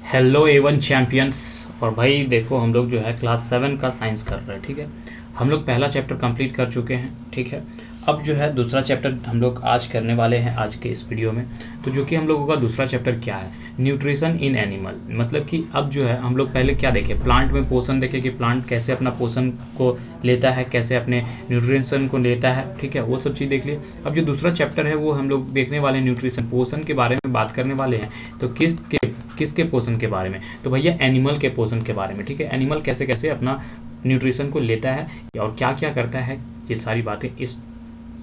Hello Avon champions. और भाई देखो, हम लोग जो है क्लास 7 का साइंस कर रहे हैं। ठीक है, हम लोग पहला चैप्टर कंप्लीट कर चुके हैं। ठीक है, अब जो है दूसरा चैप्टर हम लोग आज करने वाले हैं आज के इस वीडियो में। तो जो कि हम लोगों का दूसरा चैप्टर क्या है, न्यूट्रिशन इन एनिमल। मतलब कि अब जो है हम लोग पहले क्या देखें, प्लांट में पोषण देखें कि प्लांट कैसे अपना पोषण को लेता है, कैसे अपने न्यूट्रिशन को लेता है। ठीक है, वो सब चीज़ देख लिए। अब जो दूसरा चैप्टर है वो हम लोग देखने वाले हैं, न्यूट्रिशन पोषण के बारे में बात करने वाले हैं। तो किसके पोषण के बारे में, तो भैया एनिमल के पोषण के बारे में। ठीक है, एनिमल कैसे कैसे अपना न्यूट्रिशन को लेता है और क्या क्या करता है, ये सारी बातें इस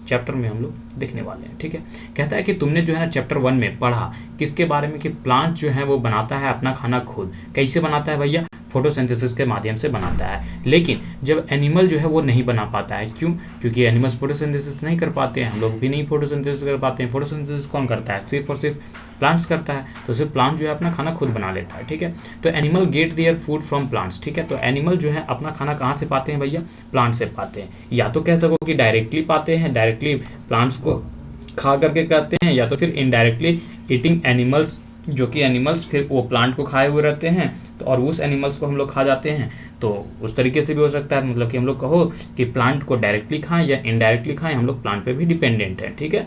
चैप्टर में हम लोग देखने वाले हैं। ठीक है, कहता है कि तुमने जो है ना चैप्टर 1 में पढ़ा किसके बारे में, कि प्लांट जो है वो बनाता है अपना खाना खुद। कैसे बनाता है भैया, फोटोसिंथेसिस के माध्यम से बनाता है। लेकिन जब एनिमल जो है वो नहीं बना पाता है, क्यों? क्योंकि एनिमल्स फोटोसिंथेसिस नहीं कर पाते हैं, हम लोग भी नहीं फोटोसिंथेसिस कर पाते हैं। फोटोसिंथेसिस कौन करता है? सिर्फ और सिर्फ प्लांट्स करता है। तो सिर्फ प्लांट जो है अपना खाना खुद बना लेता है। ठीक है, तो animal gate their food from plants. ठीक है, तो एनिमल जो है अपना खाना कहाँ से पाते हैं भैया? प्लांट से पाते हैं। या तो कह सको कि डायरेक्टली पाते हैं, डायरेक्टली प्लांट्स को खा करके करते हैं, या तो फिर इनडायरेक्टली ईटिंग एनिमल्स, जो कि एनिमल्स फिर वो प्लांट को खाए हुए रहते हैं तो और उस एनिमल्स को हम लोग खा जाते हैं। तो उस तरीके से भी हो सकता है, मतलब कि हम लोग कहो कि प्लांट को डायरेक्टली खाएं या इनडायरेक्टली खाएं, हम लोग प्लांट पे भी डिपेंडेंट हैं। ठीक है,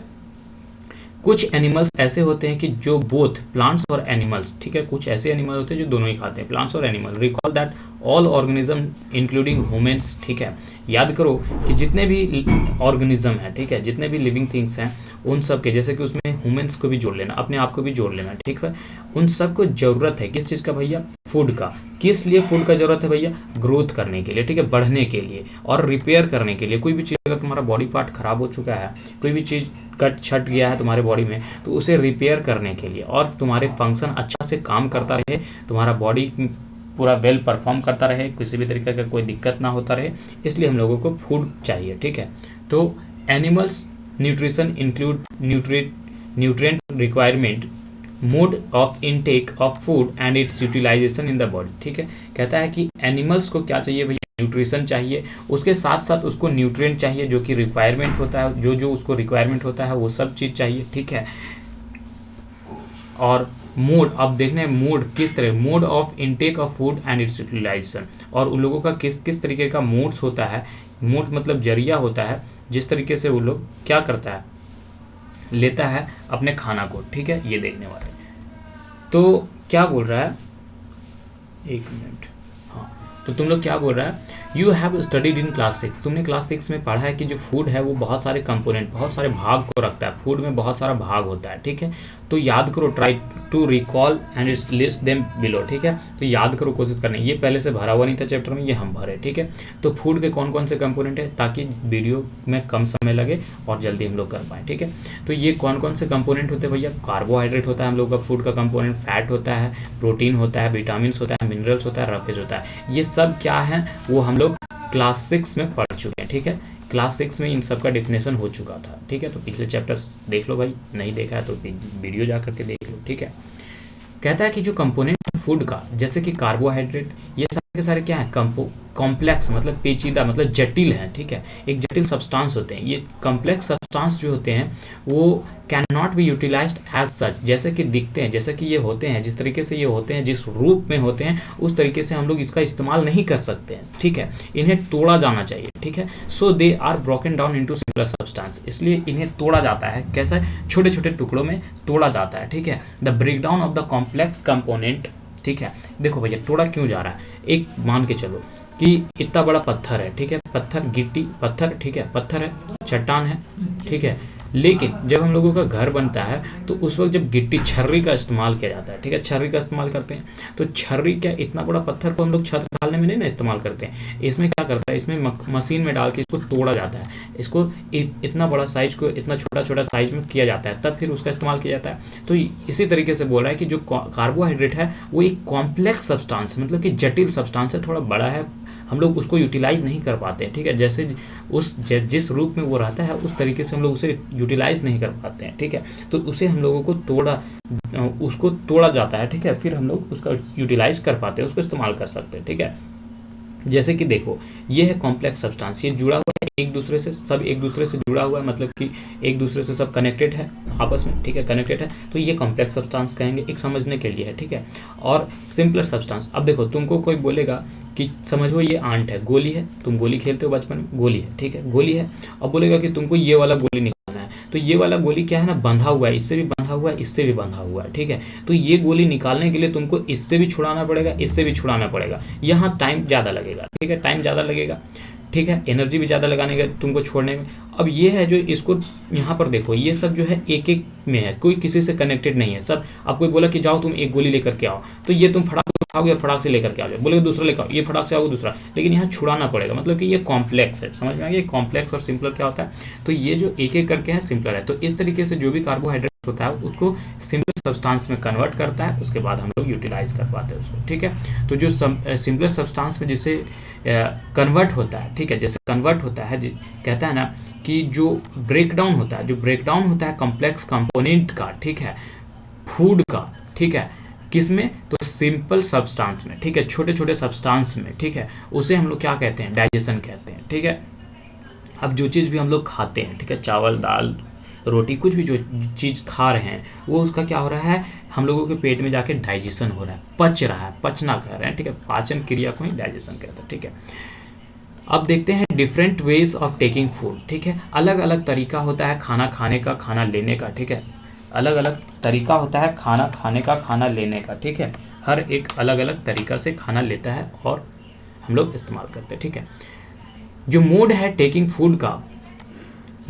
कुछ एनिमल्स ऐसे होते हैं कि जो बोथ प्लांट्स और एनिमल्स, ठीक है, कुछ ऐसे एनिमल होते हैं जो दोनों ही खाते हैं, प्लांट्स और animal. Recall that all organism including humans. ठीक है, याद करो कि जितने भी ऑर्गेनिज्म है, ठीक है, जितने भी लिविंग थिंग्स हैं, उन सब के, जैसे कि उसमें ह्यूमंस को भी जोड़ लेना, अपने आप को भी जोड़ लेना। ठीक है, उन सब को जरूरत है किस चीज़ का भैया? फूड का। किस लिए फूड का जरूरत है भैया? ग्रोथ करने के लिए, ठीक है, बढ़ने के लिए और रिपेयर करने के लिए। कोई भी चीज़ अगर तुम्हारा बॉडी पार्ट खराब हो चुका है, कोई भी चीज़ कट छट गया है तुम्हारे बॉडी में, तो उसे रिपेयर करने के लिए और तुम्हारे फंक्शन अच्छा से काम करता रहे, तुम्हारा बॉडी पूरा वेल परफॉर्म करता रहे, किसी भी तरीके का कोई दिक्कत ना होता रहे, इसलिए हम लोगों को फूड चाहिए। ठीक है, तो animals nutrition include nutrient requirement, mode of intake of food and its utilisation in the body. ठीक है, कहता है कि एनिमल्स को क्या चाहिए भैया? न्यूट्रिशन चाहिए, उसके साथ साथ उसको न्यूट्रिएंट चाहिए, जो कि रिक्वायरमेंट होता है, जो जो उसको रिक्वायरमेंट होता है वो सब चीज़ चाहिए। ठीक है, और मोड, अब देखने मोड किस तरह, mode of intake of food and its utilisation, और उन लोगों का किस किस तरीके का मोड्स होता है। मोड मतलब जरिया होता है, जिस तरीके से वो लोग क्या करता है, लेता है अपने खाना को। ठीक है, ये देखने वाले। तो क्या बोल रहा है, एक मिनट, हाँ, तो तुम लोग क्या बोल रहा है, you have studied in class 6, तुमने क्लास 6 में पढ़ा है कि जो फूड है वो बहुत सारे कंपोनेंट, बहुत सारे भाग को रखता है। फूड में बहुत सारा भाग होता है। ठीक है, तो याद करो, try to recall and its list them below. ठीक है, तो याद करो, कोशिश करने, ये पहले से भरा हुआ नहीं था चैप्टर में, ये हम भरे। ठीक है, तो फूड के कौन कौन से कंपोनेंट है, ताकि वीडियो में कम समय लगे और जल्दी हम लोग कर पाएँ। ठीक है, तो ये कौन कौन से कंपोनेंट होते हैं भैया? कार्बोहाइड्रेट होता है हम लोग का फूड का कंपोनेंट, फैट होता है, प्रोटीन होता है, विटामिन होता है, मिनरल्स होता है, रफेज होता है। ये सब क्या है वो हम लोग क्लास 6 में पढ़ चुके हैं। ठीक है, क्लास 6 में इन सब का डिफिनेशन हो चुका था। ठीक है, तो पिछले चैप्टर्स देख लो भाई, नहीं देखा है तो वीडियो जा करके देख लो। ठीक है, कहता है कि जो कंपोनेंट फूड का, जैसे कि कार्बोहाइड्रेट, ये सारे के सारे क्या है? कॉम्प्लेक्स मतलब पेचीदा, मतलब जटिल है। ठीक है, एक जटिल सब्सटेंस होते हैं। ये कॉम्प्लेक्स सब्सटेंस जो होते हैं वो can not be utilised as such, जैसे कि दिखते हैं, जैसे कि ये होते हैं, जिस तरीके से ये होते हैं, जिस रूप में होते हैं, उस तरीके से हम लोग इसका इस्तेमाल नहीं कर सकते हैं। ठीक है, इन्हें तोड़ा जाना चाहिए। ठीक है, so they are broken down into simpler substance, इसलिए इन्हें तोड़ा जाता है। कैसा? छोटे छोटे टुकड़ों में तोड़ा जाता है। ठीक है, the breakdown of the complex component. ठीक है, देखो भैया तोड़ा क्यों जा रहा है, एक मान के चलो कि इतना बड़ा पत्थर है। ठीक है, पत्थर, गिट्टी, पत्थर, ठीक है, पत्थर है, चट्टान है। ठीक है, लेकिन जब हम लोगों का घर बनता है तो उस वक्त जब गिट्टी, छर्री का इस्तेमाल किया जाता है। ठीक है, छर्री का इस्तेमाल करते हैं, तो छर्री क्या, इतना बड़ा पत्थर को हम लोग छत डालने में नहीं ना इस्तेमाल करते हैं। इसमें क्या करता है, इसमें मशीन में डाल के इसको तोड़ा जाता है, इसको इतना बड़ा साइज को इतना छोटा छोटा साइज में किया जाता है, तब फिर उसका इस्तेमाल किया जाता है। तो इसी तरीके से बोल रहा है कि जो कार्बोहाइड्रेट है वो एक कॉम्प्लेक्स सब्सटेंस, मतलब कि जटिल सब्सटेंस है, थोड़ा बड़ा है, हम लोग उसको यूटिलाइज नहीं कर पाते हैं। ठीक है, जैसे जिस रूप में वो रहता है उस तरीके से हम लोग उसे यूटिलाइज नहीं कर पाते हैं। ठीक है, तो उसे हम लोगों को उसको तोड़ा जाता है। ठीक है, फिर हम लोग उसका यूटिलाइज कर पाते हैं, उसको इस्तेमाल कर सकते हैं। ठीक है, जैसे कि देखो, ये है कॉम्प्लेक्स सब्सटेंस, ये जुड़ा हुआ है एक दूसरे से, सब एक दूसरे से जुड़ा हुआ है, मतलब कि एक दूसरे से सब कनेक्टेड है आपस में, ठीक है, कनेक्टेड है, तो ये कॉम्प्लेक्स सब्सटेंस कहेंगे, एक समझने के लिए है, ठीक है। और सिंपलर सब्सटेंस, अब देखो तुमको कोई बोलेगा कि समझो ये आंट है, गोली है, तुम गोली खेलते हो बचपन में, गोली है, ठीक है, गोली है। अब बोलेगा कि तुमको ये वाला गोली निकालना है, तो ये वाला गोली क्या है ना, बंधा हुआ है, इससे भी बंधा हुआ है, इससे भी बंधा हुआ है, ठीक है। तो ये गोली निकालने के लिए तुमको इससे भी छुड़ाना पड़ेगा, इससे भी छुड़ाना पड़ेगा, यहाँ टाइम ज़्यादा लगेगा, ठीक है, टाइम ज़्यादा लगेगा, ठीक है, एनर्जी भी ज़्यादा लगाने का तुमको छोड़ने में। अब ये है जो इसको यहाँ पर देखो, ये सब जो है एक एक में है, कोई किसी से कनेक्टेड नहीं है सब। अब कोई बोला कि जाओ तुम एक गोली लेकर के आओ, तो ये तुम फटाक से उठाओगे, फटाक से लेकर के आओगे, बोले दूसरा लेकर आओ, ये फटाक से आओगे दूसरा, लेकिन यहाँ छुड़ाना पड़ेगा, मतलब कि ये कॉम्प्लेक्स है, समझ में आ गया, कॉम्प्लेक्स और सिंपलर क्या होता है। तो ये जो एक एक करके है सिंपलर है। तो इस तरीके से जो भी कार्बोहाइड्रेट होता है उसको सिंपल सब्सटेंस में कन्वर्ट करता है, उसके बाद हम लोग यूटिलाइज कर पाते हैं उसको, ठीक है। तो जो सिंपलर सब्सटेंस में जिसे कन्वर्ट होता है, ठीक है, जैसे कन्वर्ट होता है, कहता है ना कि जो ब्रेकडाउन होता है, जो ब्रेकडाउन होता है कॉम्प्लेक्स कंपोनेंट का, ठीक है, फूड का, ठीक है, किस में, तो सिंपल सब्सटेंस में, ठीक है, छोटे छोटे सब्सटेंस में, ठीक है, उसे हम लोग क्या कहते हैं, डाइजेशन कहते हैं, ठीक है। अब जो चीज़ भी हम लोग खाते हैं, ठीक है, चावल दाल रोटी कुछ भी जो चीज़ खा रहे हैं, वो उसका क्या हो रहा है, हम लोगों के पेट में जाके डाइजेशन हो रहा है, पच रहा है, पचना कह रहे हैं, ठीक है, पाचन क्रिया को ही डाइजेशन कहते हैं, ठीक है। अब देखते हैं different ways of taking food, ठीक है, अलग अलग तरीका होता है खाना खाने का, खाना लेने का, ठीक है, अलग अलग तरीका होता है खाना खाने का, खाना लेने का, ठीक है, हर एक अलग अलग तरीका से खाना लेता है और हम लोग इस्तेमाल करते हैं, ठीक है। जो मोड है टेकिंग फूड का,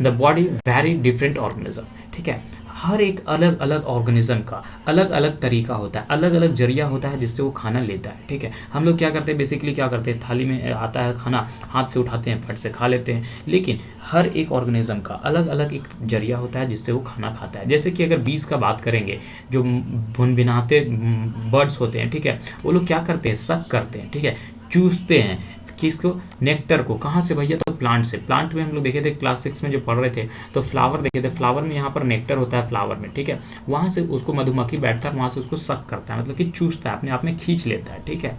the body very different organism, ठीक है, हर एक अलग अलग ऑर्गेनिज्म का अलग अलग तरीका होता है, अलग अलग जरिया होता है जिससे वो खाना लेता है, ठीक है। हम लोग क्या करते हैं, बेसिकली क्या करते हैं, थाली में आता है खाना, हाथ से उठाते हैं, फट से खा लेते हैं, लेकिन हर एक ऑर्गेनिज्म का अलग अलग एक जरिया होता है जिससे वो खाना खाता है। जैसे कि अगर बीज का बात करेंगे, जो भुनभिनाते बर्ड्स होते हैं, ठीक है, वो लोग क्या करते हैं, सक करते हैं, ठीक है, चूसते हैं, किसको, नेक्टर को, कहाँ से भैया, तो प्लांट से। प्लांट में हम लोग देखे थे क्लास 6 में जो पढ़ रहे थे, तो फ्लावर देखे थे, फ्लावर में यहाँ पर नेक्टर होता है फ्लावर में, ठीक है, वहाँ से उसको मधुमक्खी बैठता है, वहाँ से उसको सक करता है, मतलब कि चूसता है, अपने आप में खींच लेता है, ठीक है।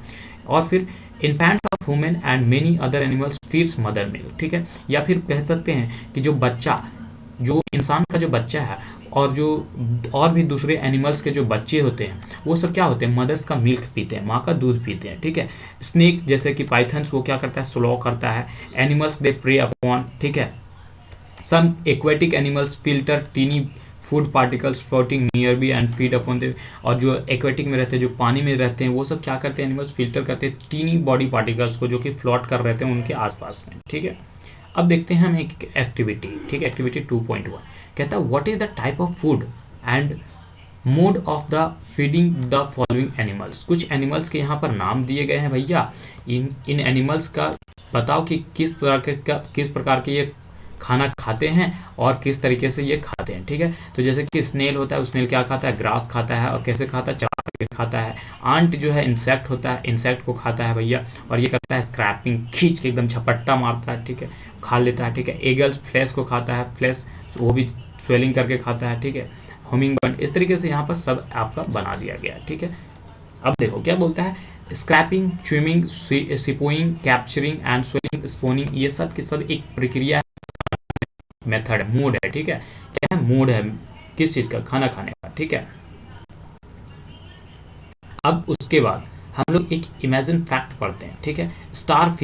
और फिर infant of human and many other animals feeds mother milk, ठीक है, या फिर कह सकते हैं कि जो बच्चा, जो इंसान का जो बच्चा है और जो और भी दूसरे एनिमल्स के जो बच्चे होते हैं, वो सब क्या होते हैं, मदर्स का मिल्क पीते हैं, माँ का दूध पीते हैं, ठीक है। स्नेक जैसे कि पाइथन्स, वो क्या करता है, स्लो करता है। एनिमल्स दे प्रे अपॉन, ठीक है। Some aquatic animals filter tiny food particles floating nearby and feed upon they, और जो एक्वेटिक में रहते हैं, जो पानी में रहते हैं, वो सब क्या करते हैं, एनिमल्स फिल्टर करते हैं टीनी बॉडी पार्टिकल्स को, जो कि फ्लोट कर रहे थे उनके आसपास में, ठीक है। अब देखते हैं हम एक एक्टिविटी, ठीक है, एक्टिविटी 2.1 कहता है what is the type of food and mode of the feeding the following animals. कुछ एनिमल्स के यहाँ पर नाम दिए गए हैं भैया, इन एनिमल्स का बताओ कि किस प्रकार के ये खाना खाते हैं और किस तरीके से ये खाते हैं, ठीक है। तो जैसे कि स्नेल होता है, स्नेल क्या खाता है, ग्रास खाता है, और कैसे खाता है, चबा के खाता है। आंट जो है इंसेक्ट होता है, इंसेक्ट को खाता है भैया, और ये करता है स्क्रैपिंग, खींच के एकदम झपट्टा मारता है, ठीक है, खा लेता है, ठीक है। एगल्स फ्लैश को खाता है, फ्लैश वो भी स्वेलिंग करके खाता है, ठीक है। होमिंग बर्ड, इस तरीके से यहाँ पर सब आपका बना दिया गया है, ठीक है। अब देखो क्या बोलता है, scraping, swimming, siphoning, capturing and swallowing, sponging, ये सब की सब एक प्रक्रिया, मेथड है, मूड है, ठीक है। क्या है, मूड है किस चीज का, खाना खाने का, ठीक है। अब उसके बाद हम लोग एक इमेजिन फैक्ट पढ़ते हैं, ठीक है। स्टार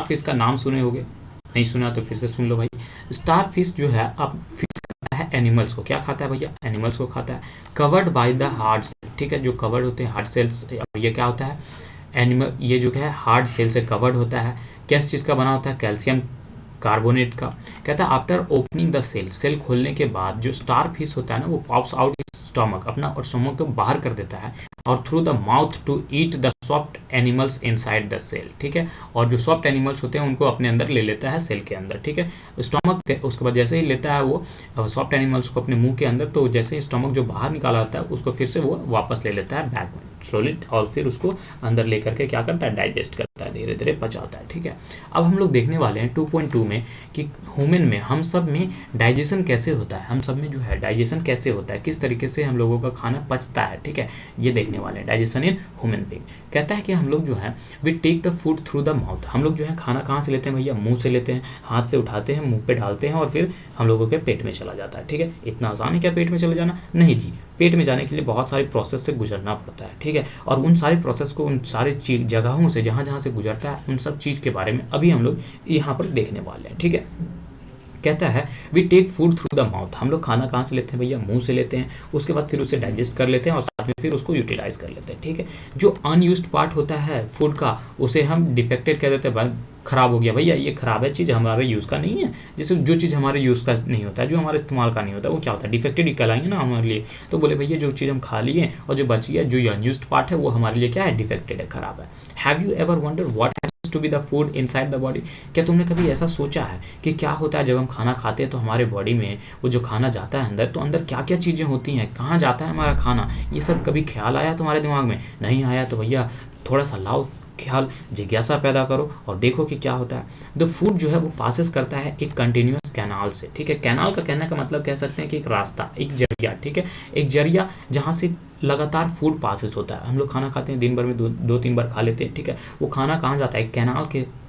फिश का नाम सुने होंगे, नहीं सुना तो फिर से सुन लो भाई। स्टार फिश जो है, अब फिश खाता है एनिमल्स को, क्या खाता है भैया, एनिमल्स को खाता है। Covered by the hard cell, ठीक है, जो कवर्ड होते हैं हार्ड सेल्स, ये क्या होता है, एनिमल, ये जो है हार्ड सेल से कवर्ड होता है। किस चीज़ का बना होता है, कैल्शियम कार्बोनेट का। कहता है आफ्टर ओपनिंग द सेल खोलने के बाद जो स्टार फिश होता है ना, वो पॉप्स आउट स्टमक, अपना और स्टमक को बाहर कर देता है, और through the mouth to eat the soft animals inside the cell, ठीक है। और जो सॉफ्ट एनिमल्स होते हैं उनको अपने अंदर ले लेता है सेल के अंदर, ठीक है। स्टमक, उसके बाद जैसे ही लेता है वो सॉफ्ट एनिमल्स को अपने मुंह के अंदर, तो जैसे ही स्टमक जो बाहर निकाला होता है उसको फिर से वो वापस ले लेता है बैक में स्लोली, और फिर उसको अंदर लेकर के क्या करता है, डाइजेस्ट करता है, है, धीरे धीरे पचाता है। ठीक है, अब हम लोग देखने वाले हैं 2.2 में कि ह्यूमन में, हम सब में डाइजेशन कैसे होता है, हम सब में जो है डाइजेशन कैसे होता है, किस तरीके से हम लोगों का खाना पचता है। ठीक है, ये देखने वाले हैं डाइजेशन इन ह्यूमन बीइंग। कहता है कि हम लोग जो है we take the food through the mouth, हम लोग जो है खाना कहाँ से लेते हैं भैया, मुंह से लेते हैं, हाथ से उठाते हैं, मुंह पे डालते हैं और फिर हम लोगों के पेट में चला जाता है। ठीक है, इतना आसान है क्या पेट में चला जाना? नहीं जी, पेट में जाने के लिए बहुत सारे प्रोसेस से गुजरना पड़ता है। ठीक है, और उन सारे प्रोसेस को, उन सारे जगहों से जहाँ जहाँ से गुजरता है, उन सब चीज़ के बारे में अभी हम लोग यहाँ पर देखने वाले हैं। ठीक है, कहता है we take food through the mouth, हम लोग खाना कहाँ से लेते हैं भैया, मुंह से लेते हैं, उसके बाद फिर उसे डाइजेस्ट कर लेते हैं और साथ में फिर उसको यूटिलाइज कर लेते हैं। ठीक है, जो अनयूज्ड पार्ट होता है फूड का उसे हम डिफेक्टेड कह देते हैं, खराब हो गया भैया, ये खराब है चीज़, हमारे यूज़ का नहीं है। जैसे जो चीज़ हमारे यूज़ का नहीं होता है, जो हमारे इस्तेमाल का नहीं होता है, वो क्या होता है, डिफेक्टेड ही कहलाएंगे ना हमारे लिए। तो बोले भैया जो चीज़ हम खा लिए और जो बची है, जो अनयूज्ड पार्ट है, वो हमारे लिए क्या है, डिफेक्टेड है, खराब है। Have you ever wonder what to be the food inside the body, क्या तुमने कभी ऐसा सोचा है कि क्या होता है जब हम खाना खाते हैं तो हमारे बॉडी में वो जो खाना जाता है अंदर, तो अंदर क्या क्या चीज़ें होती हैं, कहाँ जाता है हमारा खाना, ये सब कभी ख्याल आया तुम्हारे दिमाग में? नहीं आया तो भैया थोड़ा सा लाओ ख्याल, जिज्ञासा पैदा करो और देखो कि क्या होता है। द फूड जो है वो पासेस करता है एक कंटिन्यूस कैनाल से। ठीक है, कैनाल का कहने का मतलब कह सकते हैं कि एक रास्ता, एक जरिया। ठीक है, एक जरिया जहाँ से लगातार फूड पासेस होता है। हम लोग खाना खाते हैं दिन भर में दो तीन बार खा लेते हैं। ठीक है, वो खाना कहाँ जाता है,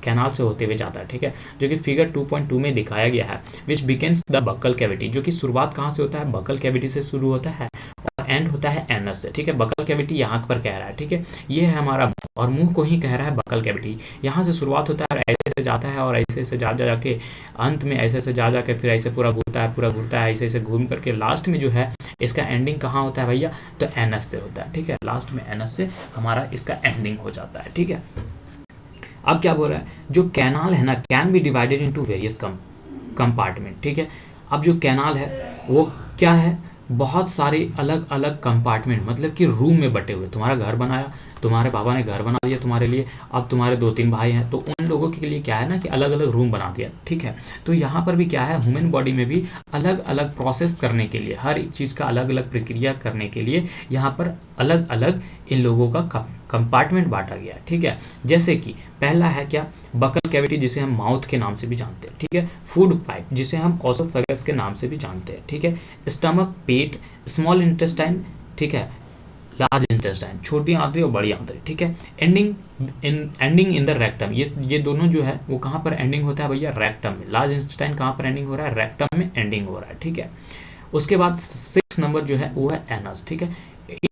कैनाल से होते हुए जाता है। ठीक है, जो कि फिगर 2.2 में दिखाया गया है, विच बिगिंस द बक्कल कैविटी, जो कि शुरुआत कहाँ से होता है, बक्कल कैविटी से शुरू होता है और एंड होता है एनस से। ठीक है, बक्कल कैविटी यहाँ पर कह रहा है। ठीक है, ये है हमारा मुंह और मुंह को ही कह रहा है बक्कल कैविटी। यहाँ से शुरुआत होता है और ऐसे से जाता है और ऐसे से जा जाके अंत में ऐसे से जा जाके फिर ऐसे पूरा घूमता है ऐसे ऐसे घूम करके लास्ट में जो है इसका एंडिंग कहाँ होता है भैया, तो एनस से होता है। ठीक है, लास्ट में एनस से हमारा इसका एंडिंग हो जाता है। ठीक है, अब क्या बोल रहा है, जो कैनाल है ना, can be divided into various compartment. ठीक है, अब जो कैनाल है वो क्या है, बहुत सारे अलग अलग कंपार्टमेंट, मतलब कि रूम में बटे हुए। तुम्हारा घर बनाया, तुम्हारे पापा ने घर बना लिया तुम्हारे लिए, अब तुम्हारे 2-3 भाई हैं, तो उन लोगों के लिए क्या है ना कि अलग अलग रूम बना दिया। ठीक है, तो यहाँ पर भी क्या है, ह्यूमन बॉडी में भी अलग अलग प्रोसेस करने के लिए, हर एक चीज़ का अलग अलग प्रक्रिया करने के लिए यहाँ पर अलग अलग इन लोगों का कंपार्टमेंट बांटा गया। ठीक है, जैसे कि पहला है क्या, बकल कैविटी जिसे हम माउथ के नाम से भी जानते हैं। ठीक है, फूड पाइप जिसे हम ओसोफेगस के नाम से भी जानते हैं। ठीक है, स्टमक पेट, स्मॉल इंटेस्टाइन, ठीक है, लार्ज इंटेस्टाइन छोटी आंतरी और बड़ी आंतरी। ठीक है, एंडिंग इन द रेक्टम, ये दोनों जो है वो कहाँ पर एंडिंग होता है भैया, रेक्टम में। लार्ज इंटेस्टाइन कहाँ पर एंडिंग हो रहा है, रेक्टम में एंडिंग हो रहा है। ठीक है, उसके बाद 6 नंबर जो है वो है एनस। ठीक है,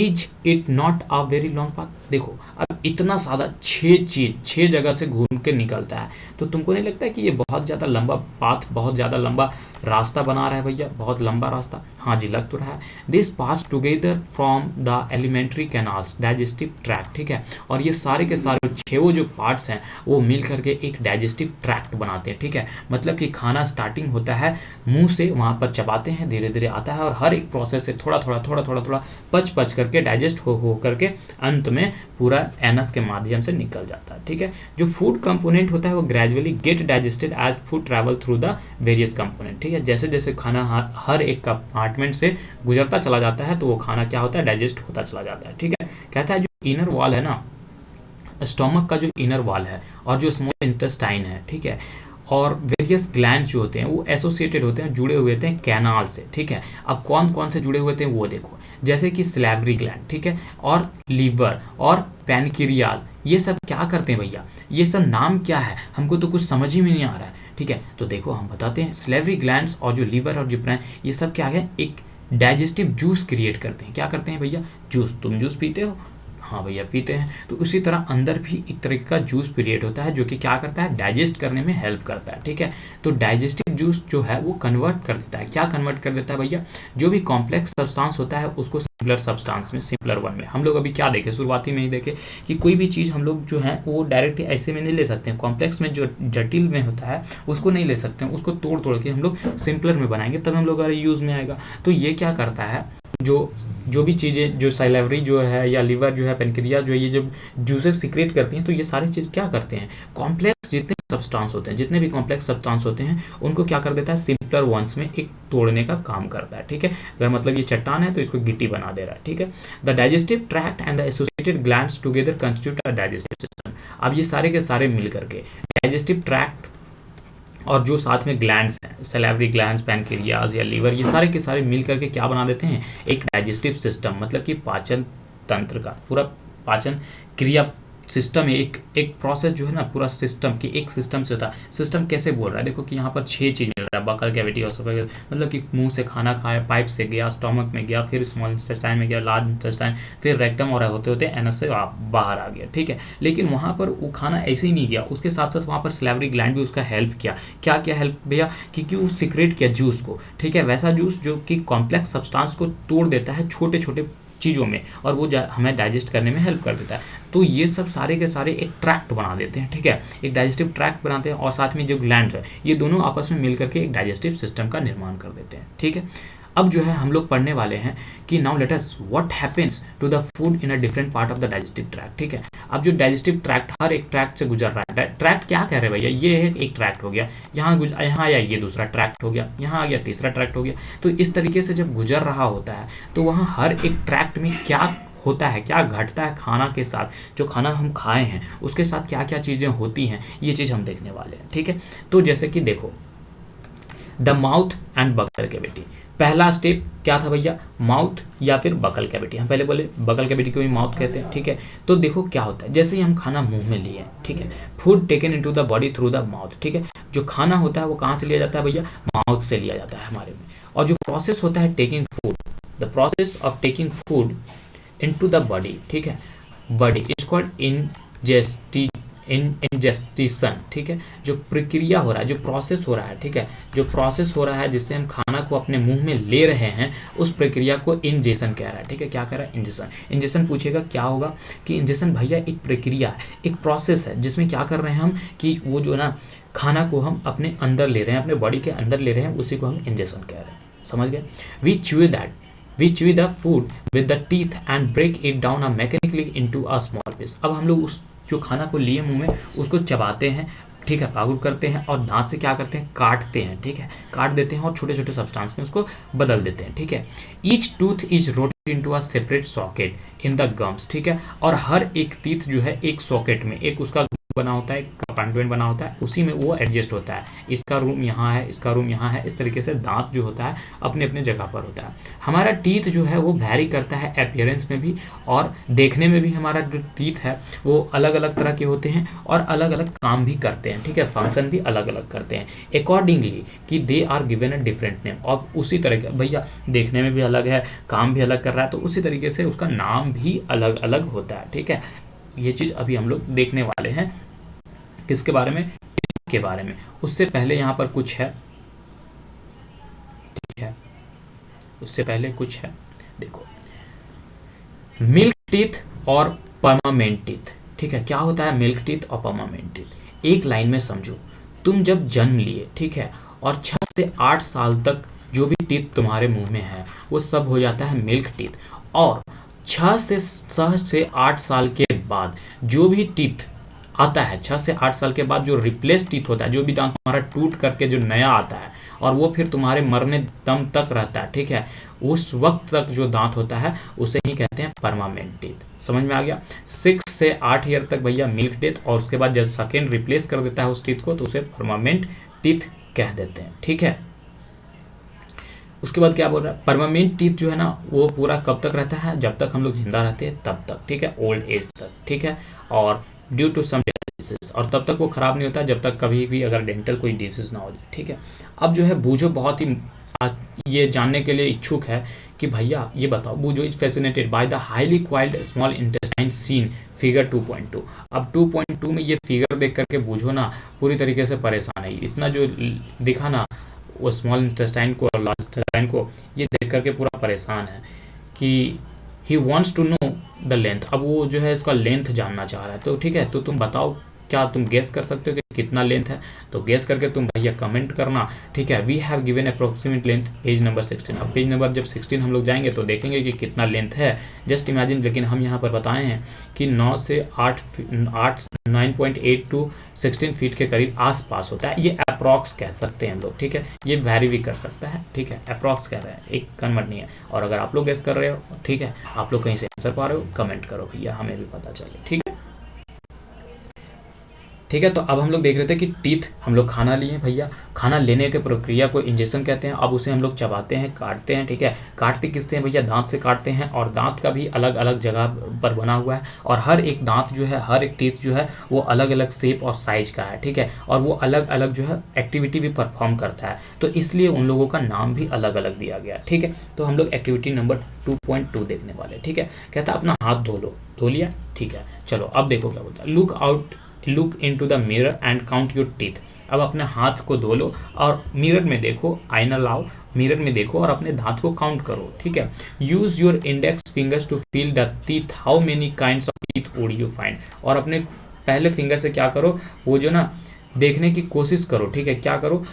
is it not a very long path, देखो अब इतना सादा 6 जगह से घूम के निकलता है, तो तुमको नहीं लगता है कि ये बहुत ज़्यादा लंबा पाथ, बहुत ज़्यादा लंबा रास्ता बना रहा है भैया, बहुत लंबा रास्ता? हाँ जी, लग तो रहा है। This pass together from the elementary canals digestive tract. ठीक है, और ये सारे के सारे 6 जो पार्ट्स हैं वो मिल करके एक डाइजेस्टिव ट्रैक्ट बनाते हैं। ठीक है, मतलब कि खाना स्टार्टिंग होता है मुंह से, वहाँ पर चबाते हैं, धीरे धीरे आता है और हर एक प्रोसेस से थोड़ा थोड़ा पच करके डाइजेस्ट हो करके अंत में पूरा एनस के माध्यम से निकल जाता है। ठीक है, जो फूड कंपोनेंट होता है वो gradually get digested as food travel through the various component. ठीक है, जैसे जैसे खाना हर एक कंपार्टमेंट से गुजरता चला जाता है तो वो खाना क्या होता है, डाइजेस्ट होता चला जाता है। ठीक है, कहता है जो इनर वॉल है ना, स्टोमक का जो इनर वॉल है और जो स्मॉल इंटेस्टाइन है, ठीक है, और वेरियस ग्लैंड जो होते हैं वो एसोसिएटेड होते हैं, जुड़े हुए होते हैं कैनाल से। ठीक है, अब कौन कौन से जुड़े हुए थे वो देखो, जैसे कि सैलिवरी ग्लैंड, ठीक है, और लीवर और पैनक्रियाल, ये सब क्या करते हैं भैया, ये सब नाम क्या है, हमको तो कुछ समझ ही में नहीं आ रहा है। ठीक है, तो देखो हम बताते हैं, सैलिवरी ग्लैंड्स और जो लीवर और जो पैन, ये सब क्या है, एक डाइजेस्टिव जूस क्रिएट करते हैं। क्या करते हैं भैया, जूस। तुम जूस पीते हो? हाँ भैया पीते हैं। तो उसी तरह अंदर भी एक तरह का जूस पीरियड होता है जो कि क्या करता है, डाइजेस्ट करने में हेल्प करता है। ठीक है, तो डाइजेस्टिव जूस जो है वो कन्वर्ट कर देता है, क्या कन्वर्ट कर देता है भैया, जो भी कॉम्प्लेक्स सब्सटेंस होता है उसको सिंपलर सब्सटेंस में, सिंपलर वन में। हम लोग अभी क्या देखे, शुरुआती में ही देखे कि कोई भी चीज़ हम लोग जो है वो डायरेक्टली ऐसे में नहीं ले सकते हैं, कॉम्प्लेक्स में जो जटिल में होता है उसको नहीं ले सकते हैं, उसको तोड़ के हम लोग सिंपलर में बनाएंगे तब हम लोग यूज़ में आएगा। तो ये क्या करता है, जो भी चीज़ें, जो सैलिवरी जो है या लीवर जो है, पेनक्रिया जो है, ये जब जूसेस सीक्रेट करती हैं तो ये सारी चीज़ क्या करते हैं, कॉम्प्लेक्स जितने सब्सटेंस होते हैं, जितने भी कॉम्प्लेक्स सब्सटेंस होते हैं उनको क्या कर देता है, सिंपलर वंस में एक तोड़ने का काम करता है। ठीक है, अगर मतलब ये चट्टान है तो इसको गिट्टी बना दे रहा है। ठीक है, the digestive tract and the associated glands together constitute a digestive system. अब ये सारे के सारे मिल करके डाइजेस्टिव ट्रैक्ट और जो साथ में ग्लैंड्स हैं, सैलिवरी ग्लैंड्स, पैनक्रियाज या लीवर, ये सारे के सारे मिल करके क्या बना देते हैं, एक डाइजेस्टिव सिस्टम, मतलब कि पाचन तंत्र का पूरा पाचन क्रिया सिस्टम है। एक प्रोसेस जो है ना, पूरा सिस्टम की एक सिस्टम से होता है। सिस्टम कैसे बोल रहा है, देखो कि यहाँ पर 6 चीज़ मिल रहा है, बकल कैविटी और सब, मतलब कि मुंह से खाना खाया, पाइप से गया, स्टोमक में गया, फिर स्मॉल इंटेस्टाइन में गया, लार्ज इंटेस्टाइन, फिर रेक्टम, और होते होते एनस से बाहर आ गया, ठीक है। लेकिन वहाँ पर वो खाना ऐसे ही नहीं गया, उसके साथ साथ वहाँ पर सैलिवरी ग्लैंड भी उसका हेल्प किया। क्या क्या हेल्प भैया, क्योंकि वो सीक्रेट किया जूस को, ठीक है, वैसा जूस जो कि कॉम्प्लेक्स सब्सटेंस को तोड़ देता है छोटे छोटे चीज़ों में, और वो हमें डाइजेस्ट करने में हेल्प कर देता है। तो ये सब सारे के सारे एक ट्रैक्ट बना देते हैं, ठीक है, एक डाइजेस्टिव ट्रैक्ट बनाते हैं, और साथ में जो ग्लैंड है ये दोनों आपस में मिल करके एक डाइजेस्टिव सिस्टम का निर्माण कर देते हैं, ठीक है। अब जो है हम लोग पढ़ने वाले हैं कि now let us what happens to the food in a different part of the digestive tract, ठीक है। अब जो डाइजेस्टिव ट्रैक्ट हर एक ट्रैक्ट से गुजर रहा है, ट्रैक्ट क्या कह रहे हैं भैया, ये एक ट्रैक्ट हो गया, यहाँ आया ये दूसरा ट्रैक्ट हो गया, यहाँ आ गया तीसरा ट्रैक्ट हो गया। तो इस तरीके से जब गुजर रहा होता है तो वहाँ हर एक ट्रैक्ट में क्या होता है, क्या घटता है खाना के साथ, जो खाना हम खाए हैं उसके साथ क्या क्या चीज़ें होती हैं, ये चीज़ हम देखने वाले हैं, ठीक है। तो जैसे कि देखो, the mouth and buccal cavity, पहला स्टेप क्या था भैया, माउथ या फिर बकल कैविटी। हम पहले बोले बकल कैविटी को ही माउथ कहते हैं, ठीक है। तो देखो क्या होता है, जैसे ही हम खाना मुंह में लिए, ठीक है, food taken into the body through the mouth, ठीक है। जो खाना होता है वो कहाँ से लिया जाता है भैया, माउथ से लिया जाता है हमारे में। और जो प्रोसेस होता है taking food, the process of taking food into the body, ठीक है, बॉडी इज कॉल्ड इंजेस्टिशन, ठीक है। जो प्रक्रिया हो रहा है, जो प्रोसेस हो रहा है, ठीक है, जो प्रोसेस हो रहा है जिससे हम खाना को अपने मुंह में ले रहे हैं, उस प्रक्रिया को इंजेशन कह रहा है, ठीक है। क्या कह रहा है, इंजेशन। इंजेशन पूछेगा क्या होगा कि इंजेशन भैया एक प्रक्रिया है, एक प्रोसेस है, जिसमें क्या कर रहे हैं हम कि वो जो ना खाना को हम अपने अंदर ले रहे हैं, अपने बॉडी के अंदर ले रहे हैं, उसी को हम इंजेशन कह रहे हैं, समझ गए। We chew the food with the teeth and break it down mechanically into a small piece। अब हम लोग उस जो खाना को लिए मुंह में उसको चबाते हैं, ठीक है, पागुर करते हैं, और दांत से क्या करते हैं, काटते हैं, ठीक है, काट देते हैं और छोटे छोटे सब्सटेंस में उसको बदल देते हैं, ठीक है। Each tooth is rooted into a separate socket in the gums, ठीक है। और हर एक टीथ जो है एक सॉकेट में, एक उसका बना होता है, एक कंपार्टमेंट बना होता है, उसी में वो एडजस्ट होता है। इसका रूम यहाँ है, इसका रूम यहाँ है, इस तरीके से दांत जो होता है अपने अपने जगह पर होता है। हमारा टीथ जो है वो वैरी करता है अपीयरेंस में भी, और देखने में भी हमारा जो टीथ है वो अलग अलग तरह के होते हैं और अलग अलग काम भी करते हैं, ठीक है, फंक्शन भी अलग अलग करते हैं अकॉर्डिंगली कि they are given a different name. और उसी तरह के भैया देखने में भी अलग है, काम भी अलग कर रहा है, तो उसी तरीके से उसका नाम भी अलग अलग होता है, ठीक है। ये चीज़ अभी हम लोग देखने वाले हैं, किसके बारे में, के बारे में। उससे पहले यहाँ पर कुछ है, ठीक है, उससे पहले कुछ है, देखो, मिल्क टीथ और परमानेंट टीथ, ठीक है। क्या होता है मिल्क टीथ और परमानेंट टीथ, एक लाइन में समझो। तुम जब जन्म लिए, ठीक है, और 6 से 8 साल तक जो भी टीथ तुम्हारे मुंह में है वो सब हो जाता है मिल्क टीथ, और 6 से 8 साल के बाद जो भी टीथ आता है, 6 से 8 साल के बाद जो रिप्लेस टीथ होता है, जो भी दांत तुम्हारा टूट करके जो नया आता है और वो फिर तुम्हारे मरने दम तक रहता है, ठीक है, उस वक्त तक जो दांत होता है उसे ही कहते हैं परमानेंट टीथ। समझ में आ गया। 6 से 8 ईयर तक भैया मिल्क टीथ, और उसके बाद जब सेकेंड रिप्लेस कर देता है उस टीथ को तो उसे परमानेंट टीथ कह देते हैं, ठीक है। उसके बाद क्या बोल रहा है, परमानेंट टीथ जो है ना वो पूरा कब तक रहता है, जब तक हम लोग जिंदा रहते हैं तब तक, ठीक है, ओल्ड एज तक, ठीक है, और ड्यू टू सम डिसीज, और तब तक वो खराब नहीं होता जब तक कभी भी अगर डेंटल कोई डिसीज ना हो जाए, ठीक है। अब जो है बूझो बहुत ही ये जानने के लिए इच्छुक है कि भैया ये बताओ, Boojho is fascinated by the highly coiled small intestine seen figure 2.2। अब 2.2 में ये फिगर देख करके बूझो ना पूरी तरीके से परेशान है, इतना जो दिखा ना वो स्मॉल इंटेस्टाइन को और लार्ज इंटेस्टाइन को, ये देख करके पूरा परेशान है कि he wants to know the length. अब वो जो है इसका लेंथ जानना चाह रहा है, तो ठीक है, तो तुम बताओ क्या तुम गेस कर सकते हो कि कितना लेंथ है, तो गेस करके तुम भैया कमेंट करना, ठीक है। We have given approximate length, page number 16। अब पेज नंबर जब 16 हम लोग जाएंगे तो देखेंगे कि कितना लेंथ है, जस्ट इमेजिन। लेकिन हम यहाँ पर बताए हैं कि 9 से 9.8 टू 16 फीट के करीब आसपास होता है, ये अप्रॉक्स कह सकते हैं हम लोग, ठीक है, ये वैरी भी कर सकता है, ठीक है, अप्रॉक्स कह रहे हैं, एक कन्वर्ट नहीं है। और अगर आप लोग गेस कर रहे हो, ठीक है, आप लोग कहीं से आंसर पा रहे हो, कमेंट करो भैया, हमें भी पता चले, ठीक है। ठीक है। तो अब हम लोग देख रहे थे कि टीथ हम लोग खाना लिए भैया, खाना लेने के प्रक्रिया को इंजेक्शन कहते हैं। अब उसे हम लोग चबाते हैं, काटते हैं, ठीक है। काटते किससे हैं भैया? दांत से काटते हैं, और दांत का भी अलग अलग जगह पर बना हुआ है, और हर एक दांत जो है, हर एक टीथ जो है वो अलग अलग शेप और साइज का है, ठीक है। और वो अलग अलग जो है एक्टिविटी भी परफॉर्म करता है, तो इसलिए उन लोगों का नाम भी अलग अलग दिया गया, ठीक है। तो हम लोग एक्टिविटी नंबर 2.2 देखने वाले, ठीक है। कहता है अपना हाथ धो लो, धो लिया, ठीक है। चलो अब देखो क्या बोलता है, look into the mirror and count your teeth. अब अपने हाथ को धो लो और मिरर में देखो, आईना लाओ, मिरर में देखो और अपने दांत को काउंट करो, ठीक है। Use your index fingers to feel the teeth, how many kinds of teeth would you find. और अपने पहले फिंगर से क्या करो, वो जो ना देखने की कोशिश करो, ठीक है। क्या करो,